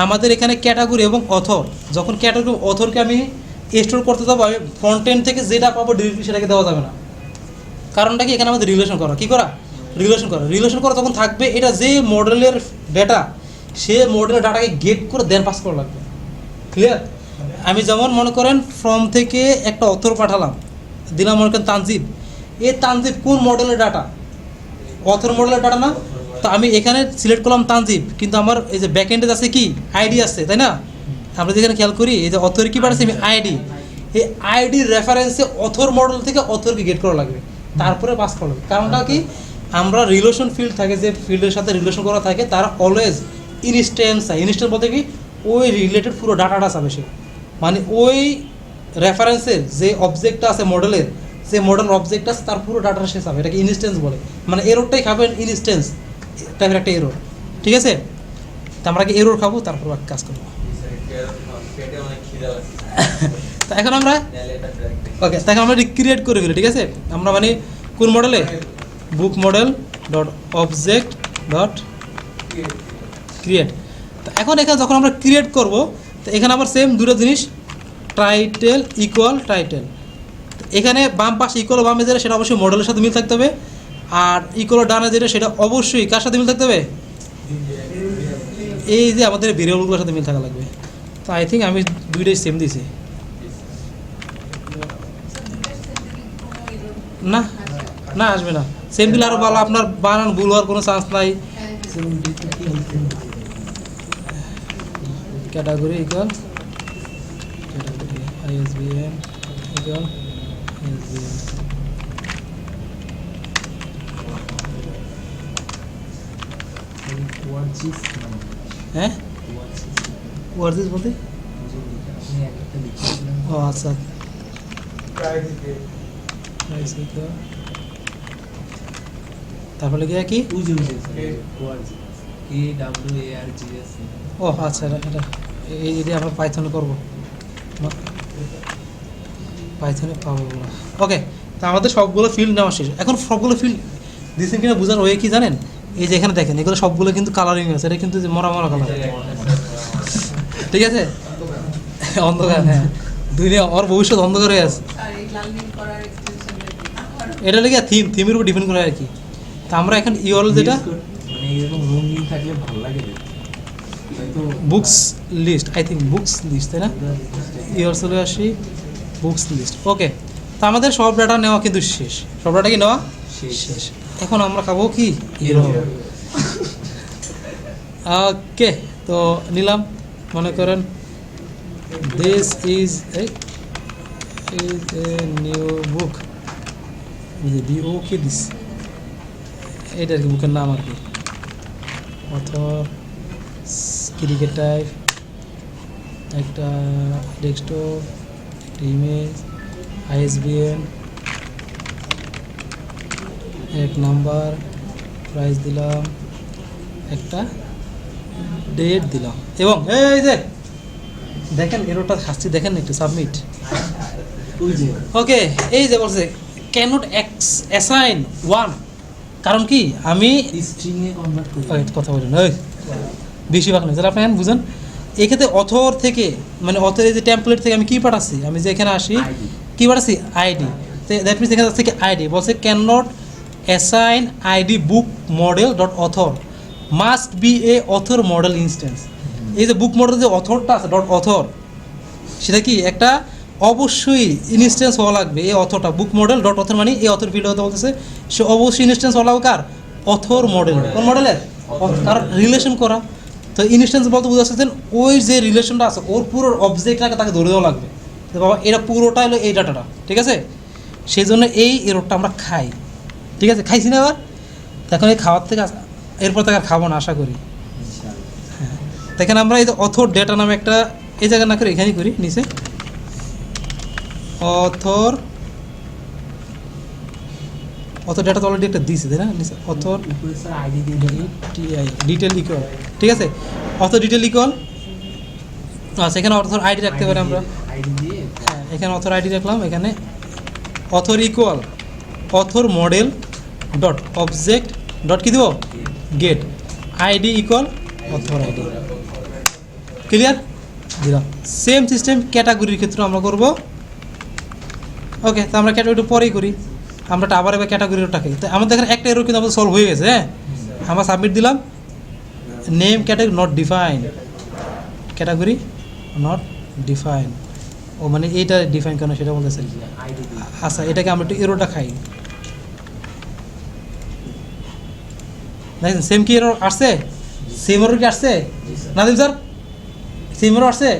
আমাদের এখানে ক্যাটাগরি এবং অথর, যখন ক্যাটাগরি অথরকে আমি স্টোর করতে যাবো, আমি ফ্রন্ট এন্ড থেকে যেটা পাবো ডিরেক্টলি সেটাকে দেওয়া যাবে না। কারণটা কি, এখানে আমাদের রিলেশন করা, কী করা, রিলেশন করা তখন থাকবে, এটা যে মডেলের ডেটা, সে মডেলের ডাটাকে গেট করে দেন পাস করা লাগবে। ক্লিয়ার? আমি যেমন মনে করেন ফর্ম থেকে একটা অথর পাঠালাম, দিলাম মনে করেন তানজিব, এই তানজিব কোন মডেলের ডাটা, অথর মডেলের ডাটা না। তো আমি এখানে সিলেক্ট করলাম তানজিব, কিন্তু আমার এই যে ব্যাকএন্ডে আছে কি আইডি আছে, তাই না। আমরা যেখানে খেয়াল করি এই যে অথর কি পাঠাচ্ছি আমি আইডি, এই আইডির রেফারেন্সে অথর মডেল থেকে অথরকে গেট করা লাগবে, তারপরে পাস করা লাগবে। কারণটা কি, আমরা রিলেশন ফিল্ড থাকে, যে ফিল্ডের সাথে রিলেশন করা থাকে, তারা অলওয়েজ ইনস্ট্যান্স বলতে কি ওই রিলেটেড পুরো ডাটাটা চাবে সে, মানে ওই রেফারেন্সের যে অবজেক্টটা আছে মডেলের, যে মডেল অবজেক্ট আছে তার পুরো ডাটাটা সে চাবে, এটাকে ইনস্ট্যান্স বলে। মানে এররটাই খাবেন ইনস্ট্যান্স টাইপের একটা এরর, ঠিক আছে। তো আমরা কি এরর খাবো, তারপর কাজ করবো। তা এখন আমরা ওকে, তাকে আমরা রিক্রিয়েট করে ফেলি, ঠিক আছে। আমরা মানে কোন মডেলে, book model dot object dot create. তো এখন এখানে যখন আমরা ক্রিয়েট করব, তো এখানে আবার সেম দুটো জিনিস, টাইটেল ইকুয়াল টাইটেল, এখানে বাম পাশে ইকুয়াল বামে যেটা, সেটা অবশ্যই মডেলের সাথে মিল থাকতে হবে, আর ইকুয়াল ডানে যেটা, সেটা অবশ্যই কার সাথে মিল থাকতে হবে, এই যে আমাদের ভেরিয়েবলগুলোর সাথে মিল থাকা লাগবে। তো আই থিঙ্ক আমি দুইটাই সেম দিয়েছি না, না আসবে না, সেম দিলে আরও ভালো, আপনার বানান ভুল হওয়ার কোনো চান্স নাই। category equal category ISBN equal ISBN. হ্যাঁ ওয়ার্জিস বলতে ও আচ্ছা তারপরে কি ও আচ্ছা এটা এই আমরা পাইথনে করবো পাইথনে পাবো ওকে তা আমাদের সবগুলো ফিল্ড নেওয়া শেষ এখন সবগুলো ফিল্ড দিয়েছেন কিনা বোঝার ওয়ে কি জানেন এই যে এখানে দেখেন এগুলো সবগুলো কিন্তু কালারিং আছে এটা কিন্তু মরা মরা কালার ঠিক আছে অন্ধকার হ্যাঁ দুনিয়া ওর ভবিষ্যৎ অন্ধকার হয়ে আছে এটা লেগে থিমের উপর ডিপেন্ড করে আর কি তা আমরা এখন ইউআরএল যেটা books list I think books list তাই না ইউআরএল চলে আসি বুকস লিস্ট ওকে তা আমাদের সব ডাটা নেওয়া কিন্তু শেষ সব ডাটা কি নেওয়া শেষ এখন আমরা খাবো কি ওকে তো নিলাম মনে করেন this is a new book বিও কি দিস এটা আর কি বুকের নাম আর কি অথর ক্রিকেট টাইপ একটা ডেস্কটপ একটা ইমেজ আইএসবিএন এক নাম্বার প্রাইস দিলাম একটা ডেট দিলাম এবং এই যে দেখেন এরোটা খাচ্ছি দেখেন একটু সাবমিট ওকে এই যে বলছে ক্যানট অ্যাসাইন ওয়ান কারণ কি আমি স্ট্রিংয়ে কনভার্ট করি কথা বলেন ওই বেশি ভাগ নেই যারা আপনি বুঝেন এক্ষেত্রে অথর থেকে মানে অথর এই যে টেমপ্লেট থেকে আমি কী পাঠাচ্ছি আমি যে এখানে আসি কী পাঠাচ্ছি আইডি তো দ্যাট মিনস এখানে থেকে আইডি বলছে can not assign ID book model dot author must B A author model instance এই যে বুক মডেল যে অথরটা আছে ডট অথর সেটা কি একটা অবশ্যই ইনস্ট্যান্স হওয়া লাগবে এই অথরটা বুক মডেল ডট অথর মানে এই অথর ফিল্ড হতে বলতেছে সে অবশ্যই ইনস্ট্যান্স হওয়া লাগবে কার অথর মডেল কোন মডেলের কার রিলেশন করা তো ইনস্ট্যান্স বলতে বুঝাচ্ছেন ওই যে রিলেশনটা আছে ওর পুরো অবজেক্টটাকে তাকে ধরে দেওয়া লাগবে তো বাবা এটা পুরোটা হলো এই ডাটাটা ঠিক আছে সেই জন্য এই এরোরটা আমরা খাই ঠিক আছে খাইছি না এবার এখন এই খাওয়ার থেকে এরপর তাকে আর খাবো না আশা করি হ্যাঁ দেখেন আমরা এই যে অথর ডেটা নামে একটা এই জায়গা না করে এখানেই করি নিচে অথর ডেটা তো অলরেডি একটা দিয়েছে তাই না নিচে author ID TI detail equal ঠিক আছে অথর ডিটেল ইকুয়াল আচ্ছা এখানে অথর আইডি রাখতে পারি আমরা আইডি দিয়ে হ্যাঁ এখানে অথর আইডি রাখলাম এখানে author equal author model dot object dot কী দেবো get ID equal author ID clear দিলাম সেম সিস্টেম ক্যাটাগরির ক্ষেত্রে আমরা করব ওকে তো আমরা ক্যাটাগরিটা পরেই করি আমরা আবার এবার ক্যাটাগরিটাকে তো আমাদের এখানে একটা এরর কিন্তু আমাদের সলভ হয়ে গেছে হ্যাঁ আমরা সাবমিট দিলাম name category not define category not define ও মানে এইটা ডিফাইন কেন সেটা বলতেছে আইডি দিয়ে আচ্ছা এটাকে আমরা একটু এরোটা খাই দেখেন সেম কি এরর আসছে সেম এরর কি আসছে নাদিম স্যার সেম এরর আসছে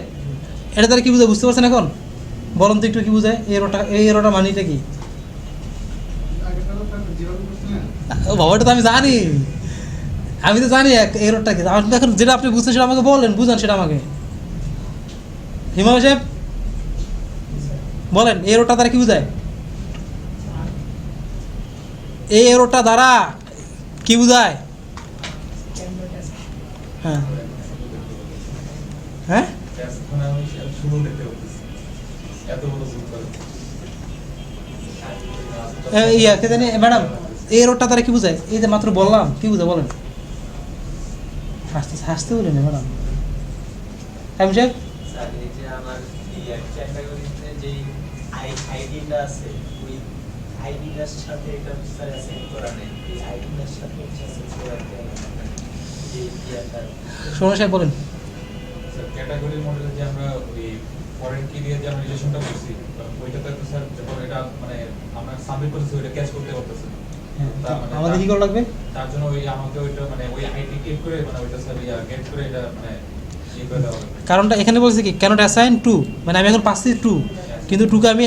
এটা তারা কী বুঝে বুঝতে পারছেন এখন বলুন তো একটু কী বুঝায় এই এরোটা মানিটা কি ও বাবা এটা তো আমি জানি এরোরটা কি আপনি এখন যেটা আপনি বুঝছেন সেটা আমাকে বলেন বুঝান সেটা আমাকে হিমালয় সাহেব বলেন এই এরোরটা দ্বারা কি বুঝায় এই এরোরটা দ্বারা কি বুঝায় হ্যাঁ হ্যাঁ ইয়া কে জানি ম্যাডাম এই এরোরটা দ্বারা কি বুঝায় এই যে মাত্র বললাম কি বুঝায় বলেন হাসতে বলেন ম্যাডাম আমি সাহেব স্যার এই যে আমার ক্যাটাগরিতে যে আইডিটা আছে ওই আইডিটার সাথে এটা স্যার অ্যাসাইন করা নেই এই আইডিটার সাথে অ্যাসাইন করা যায় যে ইয়াটা সোনা সাহেব বলেন স্যার ক্যাটাগরি মডেলে যে আমরা ওই ফরেন কি দিয়ে যে আমরা রিলেশনটা করছি ওইটাতে তো স্যার যখন এটা মানে আমরা সাবমিট করছি ওইটা ক্যাচ করতে পারতেছে না আমাদের কি করা লাগবে তার জন্য ওই আমাকে ওইটা মানে ওই আইডি ক্লিক করে মানে ওইটা স্যার গেট করে এটা মানে এইভাবে দেওয়া লাগবে। কারণটা এখানে বলছে কি ক্যানট অ্যাসাইন টু, মানে আমি এখন পাচ্ছি টু, কিন্তু টুকে আমি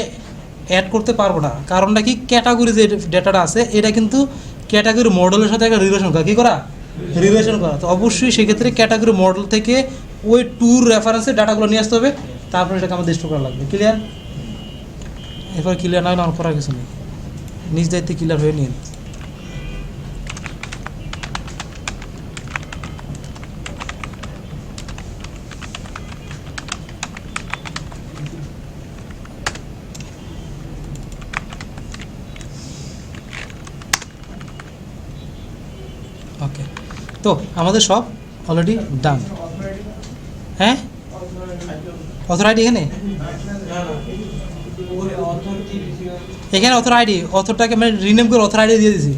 অ্যাড করতে পারবো না। কারণটা কি ক্যাটাগরি যে ডেটাটা আছে এটা কিন্তু ক্যাটাগরি মডেলের সাথে একটা রিলেশন করা, কী করা, রিলেশন করা। তো অবশ্যই সেক্ষেত্রে ক্যাটাগরি মডেল থেকে ওই ট্যুর রেফারেন্সে ডাটাগুলো নিয়ে আসতে হবে, তারপরে এটাকে আমাদের স্টোর করা লাগবে। ক্লিয়ার? এরপর ক্লিয়ার না হলে আমার করার কিছু নেই, নিজ দায়িত্বে ক্লিয়ার হয়ে নিন। ওকে, তো আমাদের সব অলরেডি ডান। হ্যাঁ, অথর আইডি এখানে, এখানে অথর আইডি, অথরটাকে মানে রিনেম করে অথর আইডি দিয়ে দিয়েছি।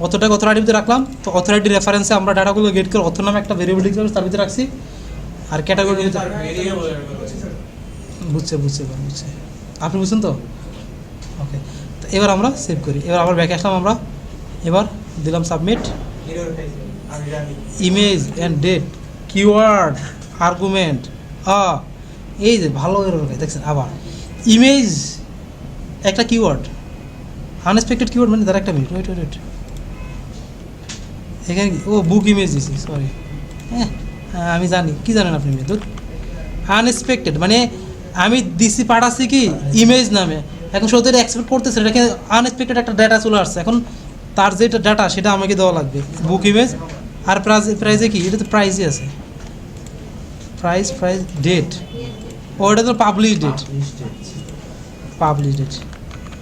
অথরটাকে অথর আইডিতে রাখলাম। তো অথর আইডি রেফারেন্সে আমরা ডাটাগুলো গেট করে অথর নামে একটা ভেরিয়েবল লিখে তার ভিতরে রাখছি, আর ক্যাটাগরি বুঝছে। আপনি বুঝছেন তো? ওকে, তো এবার আমরা সেভ করি। এবার আবার ব্যাকে আসলাম আমরা, এবার দিলাম submit. Image and date, keyword, argument, এই যে ভালো এরর দেখছেন। আবার ইমেজ একটা কিওয়ার্ড, আনএক্সপেক্টেড কিওয়ার্ড, মানে তার একটা মিনিট, ওয়েট এখানে ও বুক ইমেজ দিছি, সরি। হ্যাঁ, আমি জানি, কি জানেন আপনি? আনএক্সপেক্টেড মানে আমি দিছি পাঠাচ্ছি কি ইমেজ নামে, এখন সত্যি এটা এক্সপেক্ট করতেছে, এটাকে আনএক্সপেক্টেড একটা ডাটা চলে আসছে। এখন তার যেটা ডাটা সেটা আমাকে দেওয়া লাগবে, বুক ইমেজ। আর প্রাইজে কি, এটা তো প্রাইজে আছে, প্রাইস ডেট, ও এটা তো পাবলিশ ডেট,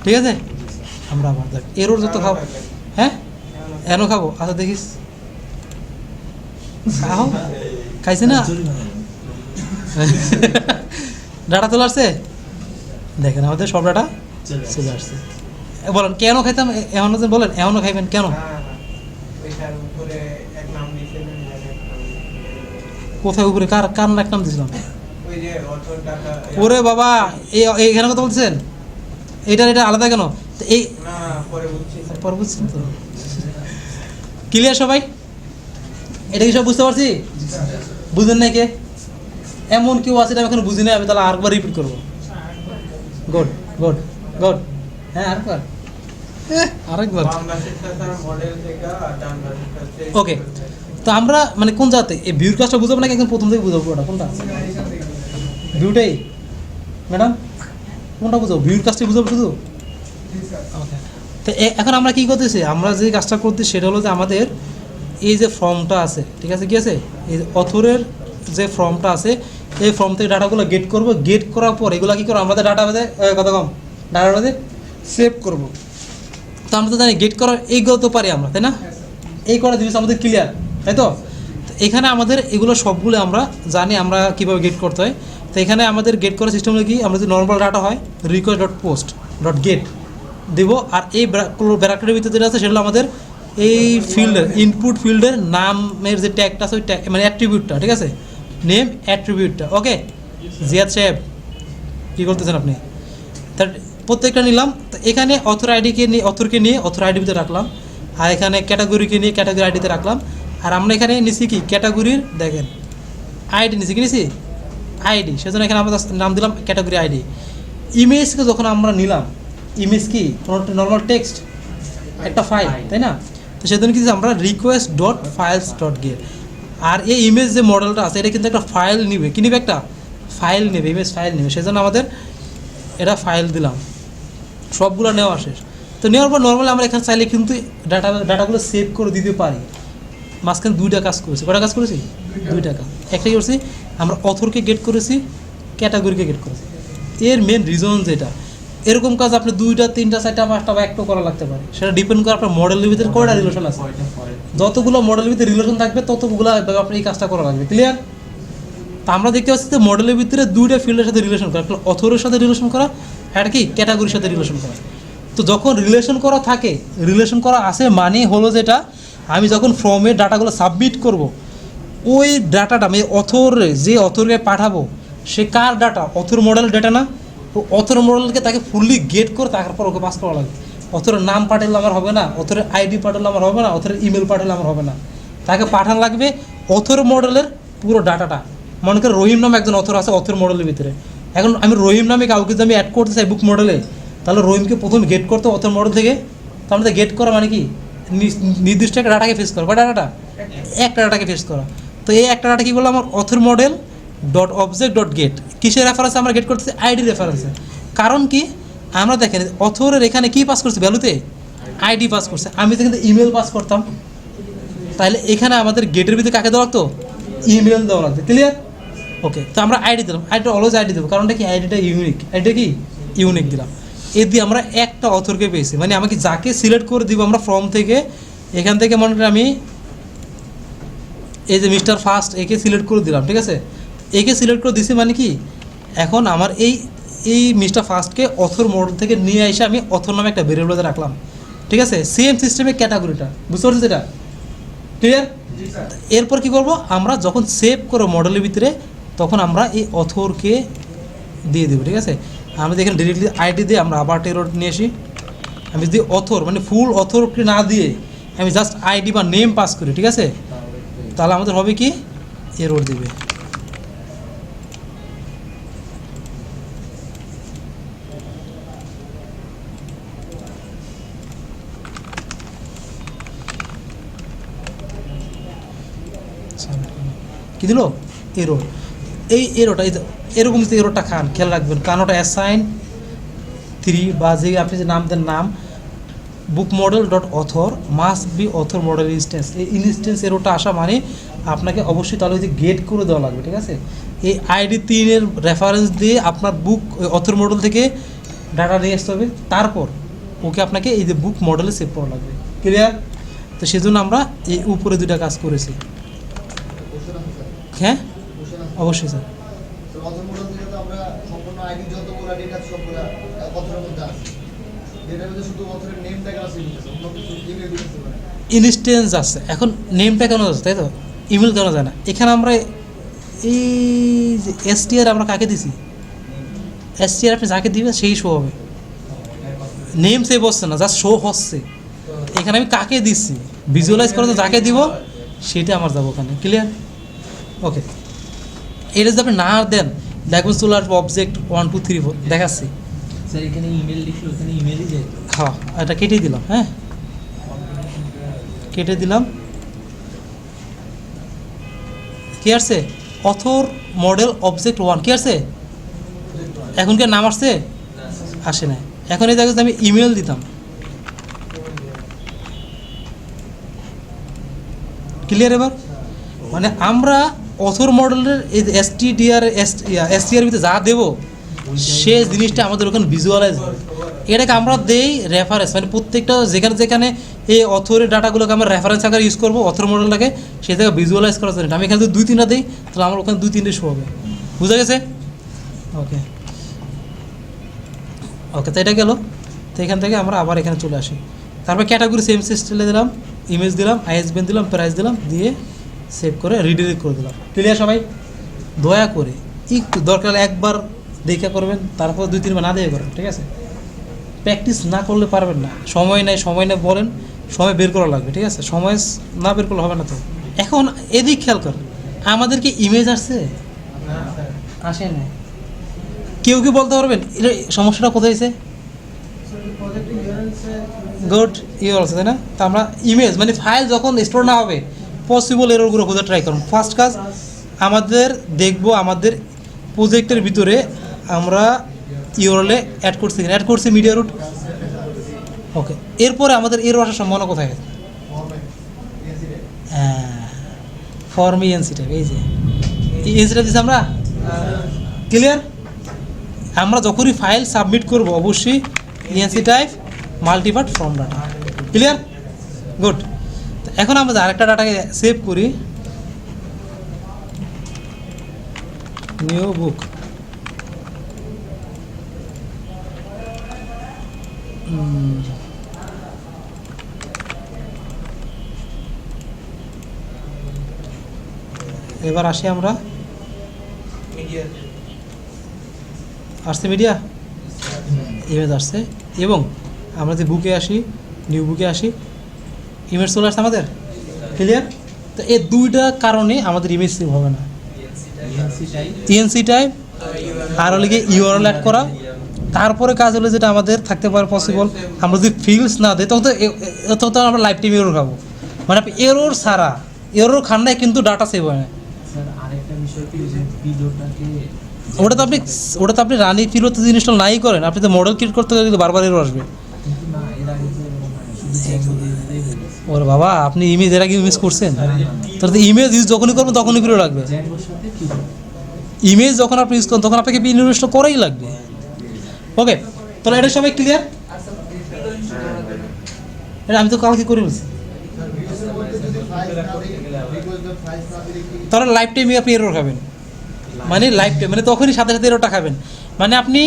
ঠিক আছে। আমরা আবার দেখ এরোর যত খাবো, হ্যাঁ এনো খাবো, আচ্ছা দেখিস খাও, খাইছে না? ডাটা চলে আসছে, দেখেন আমাদের সব ডাটা চলে আসছে। বলেন কেন খাইতাম এখনো, যে বলেন এখনো খাইবেন কেন? কোথায় উপরে কার কার নাম দিয়েছিলাম? ওরে বাবা, এইখানে কথা বলছেন, এটা আলাদা কেন? এই পরে বুঝছেন তো? ক্লিয়ার সবাই? এটা কি সব বুঝতে পারছি? বুঝেন নাই কে? এমন কেউ আছে আমি এখন বুঝি না, আমি তাহলে আরেকবার রিপিট করবো। গুড, হ্যাঁ আরেকবার। ওকে, তো আমরা মানে কোন জায়গাতে এই ভিউর কাজটা বুঝাবো নাকি একদম প্রথম থেকে বুঝাবো? ওটা কোনটা? ভিউটাই ম্যাডাম, কোনটা বুঝাবো? ভিউর কাজটা বুঝাবো শুধু? ওকে, তো এখন আমরা কী করতেছি, আমরা যে কাজটা করতেছি সেটা হলো যে আমাদের এই যে ফর্মটা আছে, ঠিক আছে, কি আছে, এই অথরের যে ফর্মটা আছে, এই ফর্ম থেকে ডাটাগুলো গেট করব। গেট করার পর এগুলো কী করবো, আমাদের ডাটাবেজে ডাটাবেজে সেভ করব। তো আমরা তো জানি গেট করার এইগুলো তো পারি আমরা, তাই না? এই করা জিনিস আমাদের ক্লিয়ার, তাই তো? এখানে আমাদের এগুলো সবগুলো আমরা জানি আমরা কীভাবে গেট করতে হয়। তো এখানে আমাদের গেট করার সিস্টেম হলো কি, আমরা যদি নর্মাল ডাটা হয় request.post.get দেবো, আর এই ব্র্যাকেটের ভিতরে যেটা আছে সেটা হলো আমাদের এই ফিল্ডের ইনপুট ফিল্ডের নামের যে ট্যাগটা আছে, ওই ট্যাগ মানে অ্যাট্রিবিউটটা, ঠিক আছে, নেম অ্যাট্রিবিউটটা। ওকে জিয়াদ সাহেব, কী করতেছেন আপনি? তার প্রত্যেকটা নিলাম। তো এখানে অথর আইডিকে নিয়ে অথরকে নিয়ে অথর আইডি ভিতরে রাখলাম, আর এখানে ক্যাটাগরিকে নিয়ে ক্যাটাগরি আইডিতে রাখলাম। আর আমরা এখানে নিছি কি ক্যাটাগরির, দেখেন আইডি নিছি, কি নিছি আইডি, সেজন্য এখানে আমরা নাম দিলাম ক্যাটাগরি আইডি। ইমেজকে যখন আমরা নিলাম, ইমেজ কি নর্মাল টেক্সট একটা ফাইল, তাই না? তো সেজন্য কি আমরা request.files.get, আর এই ইমেজ যে মডেলটা আছে এটা কিন্তু একটা ফাইল নিবে, কি নিবে, একটা ফাইল নেবে, ইমেজ ফাইল নেবে, সেজন্য আমাদের এটা ফাইল দিলাম। সবগুলো নেওয়া শেষ। তো নেওয়ার পর নর্মালি আমরা এখানে চাইলে কিন্তু ডাটাগুলো সেভ করে দিতে পারি। মাঝখানে দুইটা কাজ করেছি, কটা কাজ করেছি? দুইটা কাজ। একটাই করছি আমরা অথরকে গেট করেছি, ক্যাটাগরিকে গেট করেছি। এর মেন রিজন যেটা, এরকম কাজ আপনি 2টা 3টা 4টা 5টা বা 1টা করা লাগতে পারে, সেটা ডিপেন্ড করে আপনার মডেলের ভিতরে কয়টা রিলেশন আছে। যতগুলো মডেলের ভিতরে রিলেশন থাকবে ততগুলো আপনার এই কাজটা করা লাগবে। ক্লিয়ার? তা আমরা দেখতে পাচ্ছি যে মডেলের ভিতরে 2টা ফিল্ডের সাথে রিলেশন করা, একটা অথরের সাথে রিলেশন করা, একটা কি ক্যাটাগরির সাথে রিলেশন করা। তো যখন রিলেশন করা থাকে, রিলেশন করা আছে মানে হলো যেটা, আমি যখন ফর্মের ডাটাগুলো সাবমিট করব, ওই ডাটাটা আমি অথরকে পাঠাবো, সে কার ডাটা? অথর মডেল ডাটা না? অথর মডেলকে তাকে ফুললি গেট করে তারপর ওকে পাস করা লাগবে। অথরের নাম পাঠালে আমার হবে না, অথরের আইডি পাঠালে আমার হবে না, অথরের ইমেল পাঠালে আমার হবে না, তাকে পাঠানো লাগবে অথর মডেলের পুরো ডাটাটা, মনে করেন রহিম নামে একজন অথর আছে অথর মডেলের ভিতরে। এখন আমি রহিম নামে কাউকে যদি আমি অ্যাড করতে চাই বুক মডেলে, তাহলে রহিমকে প্রথম গেট করতে অথর মডেল থেকে। তো আমাদের গেট করা মানে কি নির্দিষ্ট একটা ডাটাকে ফেস করা। কয়টা ডাটা? একটা ডাটাকে ফেস করা। তো এই একটা ডাটা কী বললো আমার author model dot object dot gate, কিসের রেফারেন্সে আমরা গেট করতেছি? আইডি রেফারেন্সে। কারণ কি আমরা দেখেন অথরের এখানে কি পাস করছি ভ্যালুতে? আইডি পাস করছে। আমি তো কিন্তু ইমেল পাস করতাম, তাহলে এখানে আমাদের গেটের ভিতরে কাকে দেওয়া লাগতো? ইমেল দেওয়া লাগতো। ক্লিয়ার? ওকে, তো আমরা আইডি দিলাম। আইডিটা অলওয়েজ আইডি দেবো, কারণটা কি আইডিটা ইউনিক। আইডিটা কি ইউনিক দিলাম। এ দিয়ে আমরা একটা অথরকে পেয়েছি, মানে আমাকে যাকে সিলেক্ট করে দিব আমরা ফর্ম থেকে, এখান থেকে মনে করি আমি এই যে মিস্টার ফার্স্ট একে সিলেক্ট করে দিলাম, ঠিক আছে? একে সিলেক্ট করে দিছি মানে কি এখন আমার এই মিস্টার ফার্স্টকে অথর মডেল থেকে নিয়ে এসে আমি অথর নামে একটা ভেরিয়েবলে রাখলাম, ঠিক আছে? সেম সিস্টেমে ক্যাটাগরিটা, বুঝতে পারছি এটা? ক্লিয়ার? এরপর কি করব, আমরা যখন সেভ করব মডেলের ভিতরে তখন আমরা এই অথরকে দিয়ে দেবো, ঠিক আছে? আমি দেখেন ডিরেক্টলি আইডি দিয়ে আমরা আবার টেরোড নিয়ে আসি। আমি যদি অথর মানে ফুল অথরকে না দিয়ে আমি জাস্ট আইডি বা নেম পাস করি, ঠিক আছে? তাহলে আমাদের হবে কি এরর দিবে। কী দিল? এরর। এই এরোটা এরকম যদি এরোটা খান খেয়াল রাখবেন, কারণ ওটা অ্যাসাইন 3 বা যে আপনি যে নাম দেন নাম book model dot author must be author model instance. এই ইনস্ট্যান্স এরোটা আসা মানে আপনাকে অবশ্যই তাহলে যে গেট করে দেওয়া লাগবে, ঠিক আছে? এই আইডি 3-এর রেফারেন্স দিয়ে আপনার বুক অথর মডেল থেকে ডাটা নিয়ে আসতে হবে, তারপর ওকে আপনাকে এই যে বুক মডেলে সেভ করা লাগবে। ক্লিয়ার? তো সেজন্য আমরা এই উপরে দুইটা কাজ করেছি। হ্যাঁ অবশ্যই স্যার। ইনস্ট্যান্স আছে, এখন নেমটা কেন আছে তাই তো, ইমেল কেন যায় না? এখানে আমরা এই যে এসটিআর আমরা কাকে দিছি? এসটিআর আপনি যাকে দিবেন সেই শো হবে, নেম সেভ হচ্ছে না, জাস্ট শো হচ্ছে। এখানে আমি কাকে দিচ্ছি ভিজুয়ালাইজ করে যাকে দিব সেটা আমার যাবো ওখানে। ক্লিয়ার? ওকে, এটা যদি আপনি না দেন দেখবেন চলে আসবে অবজেক্ট 1 2 3 4 দেখাচ্ছি। স্যার এখানে ইমেল লিখলে ওখানে ইমেলই যায়। হ্যাঁ এটা কেটে দিলাম, হ্যাঁ কেটে দিলাম। কি আসছে? অথর মডেল অবজেক্ট 1 কি আসছে? এখন কি নাম আসছে? আসে না। এখন এই জায়গায় আমি ইমেল দিতাম। ক্লিয়ার? এবার মানে আমরা অথর মডেলের এই এসটিআর ভিতরে যা দেবো সে জিনিসটা আমাদের ওখানে ভিজুয়ালাইজ হবে। এটাকে আমরা দেই রেফারেন্স, মানে প্রত্যেকটা যেখানে যেখানে এই অথরের ডাটাগুলোকে আমরা রেফারেন্স আকারে ইউজ করবো অথর মডেলটাকে, সেই জায়গায় ভিজুয়ালাইজ করার জন্য। আমি এখানে যদি 2-3টা দিই তাহলে আমার ওখানে 2-3টে শো হবে। বুঝা গেছে? ওকে ওকে, তো এটা গেল। তো এখান থেকে আমরা আবার এখানে চলে আসি। তারপর ক্যাটাগরি সেম সিস্টেমে দিলাম, ইমেজ দিলাম, আইএসবিএন দিলাম, প্রাইস দিলাম, দিয়ে সেভ করে রিডিলিট করে দিলাম। ক্লিয়ার সবাই? দয়া করে একটু দরকার একবার দেখে করবেন, তারপর 2-3 বার না দেখে করবেন, ঠিক আছে? প্র্যাকটিস না করলে পারবেন না। সময় নেই বলেন, সময় বের করা লাগবে, ঠিক আছে? সময় না বের করলে হবে না। তো এখন এদিক খেয়াল কর, আমাদের কি ইমেজ আসছে? আসে না। কেউ কি বলতে পারবেন এটা সমস্যাটা কোথায় হয়েছে? গুড, ইয়ে আছে তাই না? তা আমরা ইমেজ মানে ফাইল যখন স্টোর না হবে পসিবল এররগুলো খোঁজা ট্রাই করুন। ফার্স্ট কাজ আমাদের দেখবো আমাদের প্রজেক্টের ভিতরে আমরা ইউআরএলে অ্যাড করছি মিডিয়া রুট। ওকে, এরপরে আমাদের এরর আসার সম্ভাবনা কোথায়? হ্যাঁ, ফর্ম ইএনসি টাইপ। এই যে ইএনসিটা দিচ্ছি আমরা। ক্লিয়ার? আমরা যখনই ফাইল সাবমিট করব অবশ্যই ENC type multipart form data. Clear? Good. এখন আমরা আরেকটা ডাটাকে সেভ করি, নিউ বুক। এবার আসি আমরা আসছে মিডিয়া ইমেজ আসছে, এবং আমরা যে বুকে আসি নিউ বুকে আসি ইমেজ চলে আসছে আমাদের। ক্লিয়ার? তো এই দুইটা কারণে আমাদের ইমেজ সেভ হবে না। ইএনসি টাইপ আর হলে গিয়ে ইউআরএল অ্যাড করা। তারপরে কাজ হলো যেটা আমাদের থাকতে পারে পসিবল, আমরা যদি ফিল্ডস না দিই তখন তো আমরা লাইফ টাইম এরর খাবো। মানে আপনি এরর ছাড়া, এরর খান নাই কিন্তু ডাটা সেভ হয় না। স্যার আরেকটা বিষয় কি যে পিলোটাকে ওটা তো আপনি রানি ফিল হতে ইনস্টল নাই করেন, আপনি তো মডেল ক্রিয়েট করতে গেলে বারবার এরর আসবে। কিন্তু না এর আগে তো এরকম হয় না, শুধু চেঞ্জ দিয়ে দিলেই হয়ে গেছে। ওরে বাবা, আপনি ইমেজ এর আগে ইমেজ করছেন, তাহলে তো ইমেজ ইউজ যখনই করবেন তখনই পিরিয়ড লাগবে। জ্যাঙ্গোর সাথে কি ইমেজ যখন আপনি ইউজ করেন তখন আপনাকে পিন ইনস্টল করাই লাগবে। ওকে, তাহলে এটা সবাই ক্লিয়ার? এটা আমি তো কালকে করে বলছি। তাহলে লাইফ টাইমে আপনি এরর খাবেন, মানে লাইফ টাইম মানে তখনই সাথে সাথে এররটা খাবেন। মানে আপনি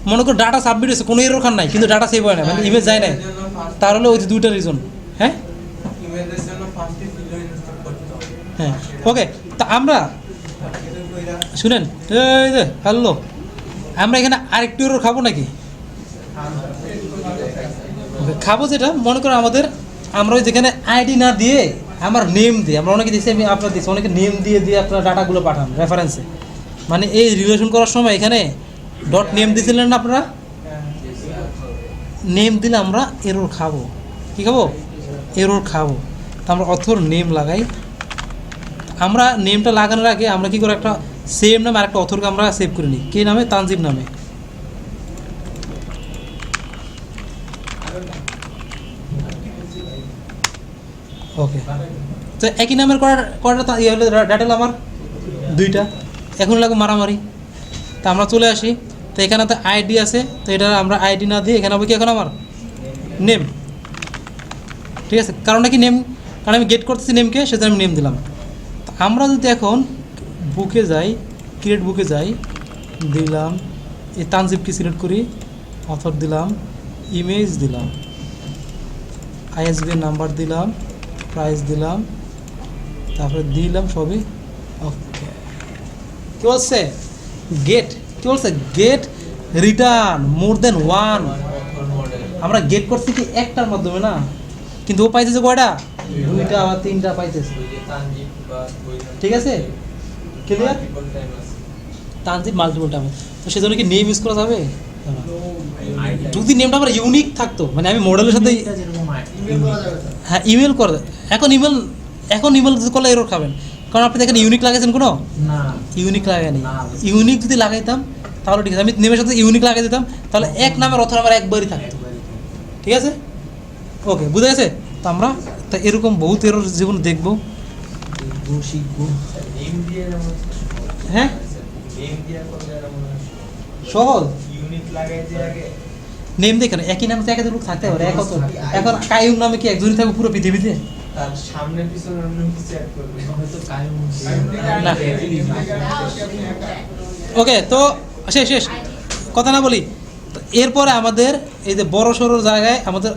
মনে করুন ডাটা সাবমিট হয়েছে, কোনো এরর খান নাই কিন্তু ডাটা সেভ হয় না, মানে ইমেজ যায় নাই, তাহলে ওই যে দুইটা রিজন। হ্যাঁ হ্যাঁ, ওকে। তা আমরা শুনেন, এই যে হ্যালো, আমরা এখানে আরেকটু এরর খাবো নাকি? খাবো যেটা মনে করেন আমরা ওই যেখানে আইডি না দিয়ে আমার নেম দিয়ে, আমরা অনেকে দিচ্ছি, আমি আপনার দিচ্ছি, অনেকে নেম দিয়ে আপনার ডাটাগুলো পাঠান রেফারেন্সে। মানে এই রিলেশন করার সময় এখানে ডট নেম দিয়েছিলেন না আপনারা, নেম দিলে আমরা এরর খাবো। কী খাবো? এরর খাবো। তা আমরা অথর নেম লাগাই। আমরা নেমটা লাগানোর আগে আমরা কী করে একটা সেম নামে আরেকটা অথরকে আমরা সেভ করে নিই। কে নামে? তানজিব নামে। ওকে, তো একই নামের কয়টা ইয়ে হলো ডাটা হলো আমার দুইটা, এখন লাগবে মারামারি। তা আমরা চলে আসি, তো এখানে তো আইডি আছে, তো এটা আমরা আইডি না দিয়ে এখানে হবে কি এখন আমার নেম। ঠিক আছে, কারণটা কি নেম, কারণ আমি গেট করতেছি নেমকে, সেজন্য আমি নেম দিলাম। তো আমরা যদি এখন বুকে যাই, ক্রিয়েট বুকে যাই, দিলাম এই তানজিবকে সিলেক্ট করি, অথর দিলাম, ইমেজ দিলাম, আইএসবি নাম্বার দিলাম, প্রাইস দিলাম, তারপরে দিলাম সবই। ওকে, কী বলছে গেট, কী বলছে গেট রিটার্ন মোর দেন ওয়ান। আমরা গেট করছি কি একটার মাধ্যমে না, কিন্তু ও পাইতেছে কয়টা? দুইটা বা তিনটা পাইতেছে। ঠিক আছে, ক্লিয়ার? তানজিব মাল্টিপল টাইম, তো সেজন্য কি নেম ইউজ করা যাবে? যদি নেমটা আমার ইউনিক থাকতো, মানে আমি মডেলের সাথে যেরকম হ্যাঁ ইমেল করে, এখন ইমেল করলে এরর খাবেন, কারণ আপনি দেখেন ইউনিক লাগাইছেন কোনো না ইউনিক লাগাইনি। না। ইউনিক যদি লাগাইতাম তাহলে ঠিক আছে, আমি নেমের সাথে ইউনিক লাগাই দিতাম, তাহলে এক নামের অথর আমার একবারই থাকতো। ঠিক আছে, ওকে, বুঝে গেছে? তো আমরা তা এরকম বহুত এরর জীবন দেখবো। শিখবো। নেম দিয়ে হ্যাঁ নেম দিয়ে করলে সহজ, ইউনিক লাগাই দিয়ে আগে নেম দেখেন একই নামে তো একাধিক লোক থাকতে পারে, এক অথর। এখন কাইম নামে কি একজনই থাকবে পুরো পৃথিবীতে? তার সামনে পিছনে অন্য কিছু অ্যাড করবে। হয়তো কায়ম না। ওকে, তো শেষ কথা না বলি, তো এরপরে আমাদের এই যে বড় সড়ো জায়গায় আমাদের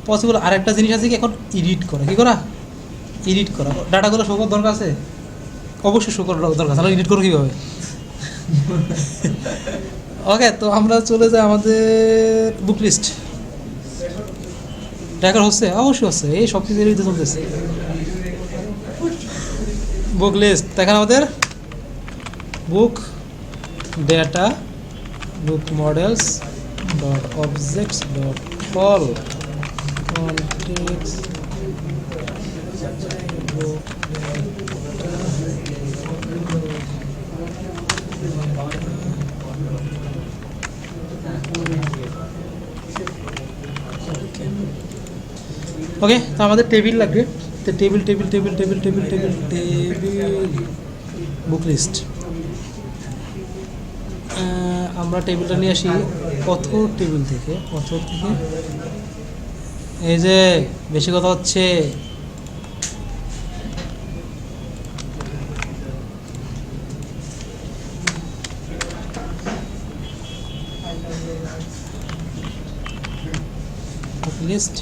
পসিবল আরেকটা জিনিস আছে কি, এখন এডিট করা। কী করা? এডিট করা। ডাটাগুলো শো করার দরকার আছে, অবশ্যই শো করার দরকার, তাহলে এডিট করো কীভাবে? ওকে, তো আমরা চলে যাই আমাদের বুক লিস্ট। ট্র্যাকার হচ্ছে? অবশ্যই হচ্ছে, এই সব কিছু এডিট চলতেছে। বুক লিস্ট দেখেন আমাদের book data book models dot objects dot all context book. Okay, তো আমাদের টেবিল লাগবে, তো টেবিল বুক লিস্ট। আমরা টেবিলটা নিয়ে আসি অথর টেবিল থেকে। অথর থেকে এই যে বেশি কথা হচ্ছে, বুক লিস্ট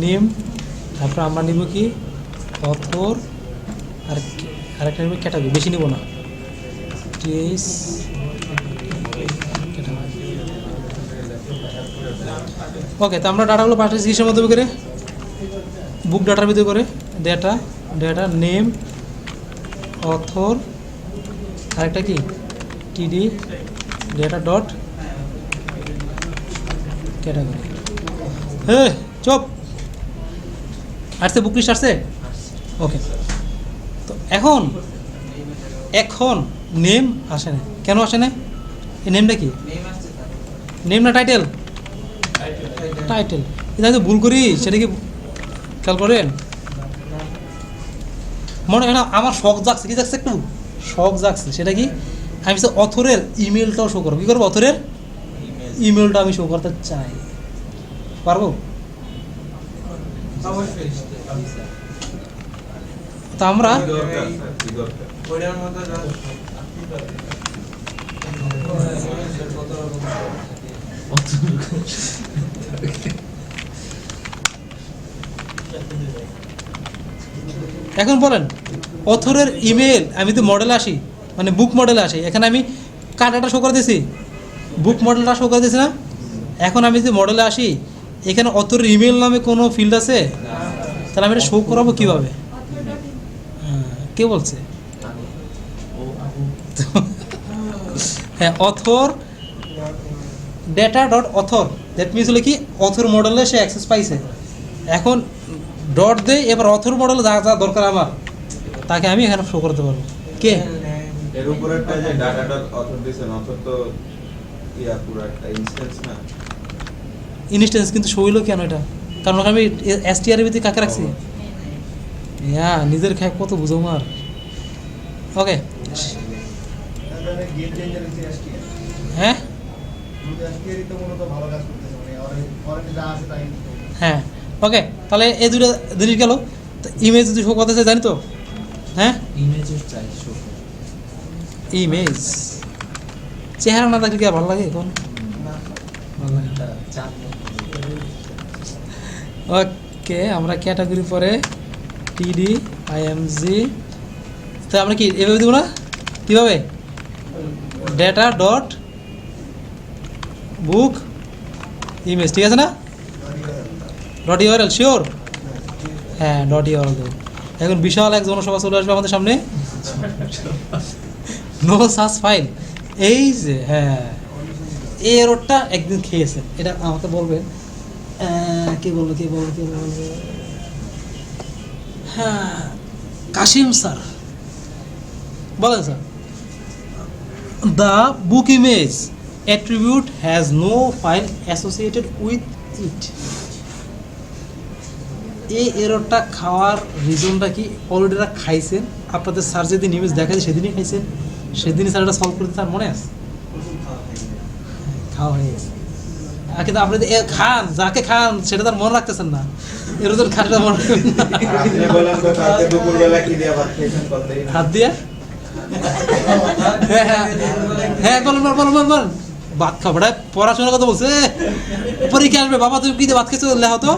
নেম, তারপর আমরা নিব কি অথর, আরেকটা নেব ক্যাটাগরি, বেশি নিব না, কেস ওকে। তো আমরা ডাটাগুলো পাঠাচ্ছি কিসের মধ্যে করে? বুক ডাটার ভিতরে করে ডেটা নেম অথর আরেকটা কি টিডি ডেটা ডট ক্যাটাগরি। হ্যাঁ চপ আসছে, বুক লিস্ট আসছে। ওকে, তো এখন এখন নেম আসে না, কেন আসে না? এই নেমটা কি? নেম না টাইটেল? টাইটেল। এটা তো ভুল করি, সেটা কি খেয়াল করেন? মনে হয় না আমার শখ জাগছে, কি জাগছে একটু শখ জাগছে, সেটা কি আমি অথরের ইমেলটাও শো করবো। কী করবো? অথরের ইমেলটা আমি শো করতে চাই, পারবো? তা আমরা এখন বলেন অথরের ইমেল, আমি তো মডেলে আসি, মানে বুক মডেলে আসি, এখানে আমি কাটাটা শো করে দিয়েছি, বুক মডেলটা শো করে দিয়েছি না? এখন আমি যদি মডেলে আসি, এখানে অথরের ইমেল নামে কোনো ফিল্ড আছে? তাহলে আমি এটা শো করাবো কীভাবে? কে বলছে? হ্যাঁ, author data dot author, that means হলো কি অথর মডেলে সে অ্যাক্সেস পাইছে। এখন ডট দেয়, এবার অথর মডেলে যা যা দরকার আমার, তাকে আমি এখানে শো করতে পারবো। কে এর উপরে একটা যে ডাটা ডট অথর দিছেন, অথর তো ইয়া পুরো একটা ইনস্ট্যান্স না? ইনস্ট্যান্স, কিন্তু শো হইলো কেন এটা? কারণ ওখানে আমি এসটিআর ভিত্তিক কাকে রাখছি? হ্যাঁ, নিজের খায় কত বুঝো মার। ওকে, হ্যাঁ হ্যাঁ ওকে, তাহলে এই দুটো জিনিস গেল। তো ইমেজ যদি শো করতে চাই, জানি তো? হ্যাঁ, ইমেজও চাই শো। ইমেজ চেহারা না থাকলে কি আর ভালো লাগে এখন? ভালো লাগে। ওকে, আমরা ক্যাটাগরি পরে টিডি আইএমজি, তো আমরা কি এভাবে দেবো না? কীভাবে? ডেটা ডট বুক ইমেজ, ঠিক আছে না? Dot URL sure? হ্যাঁ, ডট ইউআরএল দেবো। এখন বিশাল এক জনসভা চলে আসবে আমাদের সামনে, নো সার্চ ফাইল। এই যে হ্যাঁ, এই এররটা একদিন খেয়েছে, এটা আমাকে বলবেন। কে বলবো? হ্যাঁ, কাশিম স্যার বলেন sir, the book image attribute has no file associated with it. এই এররটা খাওয়ার রিজনটা কি? অলরেডি এরা খাইছেন, আপনাদের স্যার যেদিন ইমেজ দেখাচ্ছে সেদিনই খাইছেন, সেদিনই স্যার এটা সলভ করতে তার মনে আছে? খাওয়া হয়ে গেছে, কিন্তু আপনি খান, যাকে খান সেটা তার মনে রাখতেছেন না, এর ওজন খানটা মনে রাখবেন না। আপনি বলেন তো কালকে দুপুরবেলা কি দিয়ে ভাত খেয়েছেন কতই? হাত দিয়ে? হ্যাঁ বলেন ভাত খাবো, পড়াশোনার কথা বলছে, পরীক্ষা আসবে, বাবা তুমি কি দিয়ে ভাত খেয়েছো লেখো তো।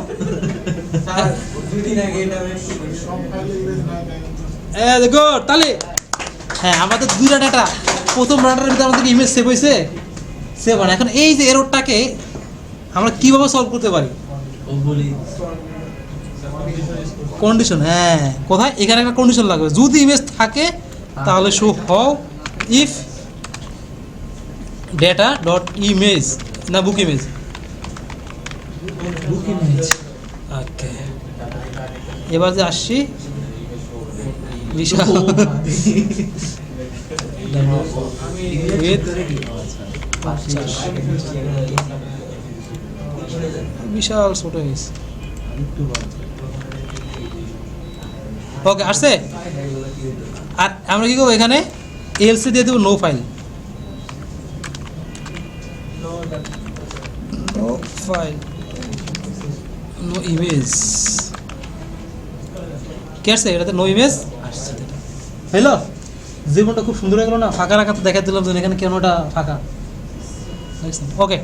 দেখো তাহলে হ্যাঁ, আমাদের দুইটা ডাটা, প্রথম ডাটার ভিতরে আমাদের ইমেজ সেভ হয়েছে, সেভ হয়। এখন এই যে এররটাকে আমরা কিভাবে সলভ করতে পারি? কন্ডিশন। হ্যাঁ, কোথায়? এখানে একটা কন্ডিশন লাগবে, যদি ইমেজ থাকে তাহলে শো হও, ইফ ডেটা ডট ইমেজ না বুক ইমেজ। বুক ইমেজ। ওকে, এবার যে আসছি বিশাল বিশাল ছোট হয়েছে। ওকে, আসছে। আর আমরা কি করবো? এখানে এলসি দিয়ে দেবো no file, no file, no image. কি আসছে এটাতে? নো ইমেজ আসছে। হ্যালো, জীবনটা খুব সুন্দর হয়ে গেল না? ফাঁকা রাখা তো দেখা দিলাম, এখানে কেন ওটা ফাঁকা? ওকে।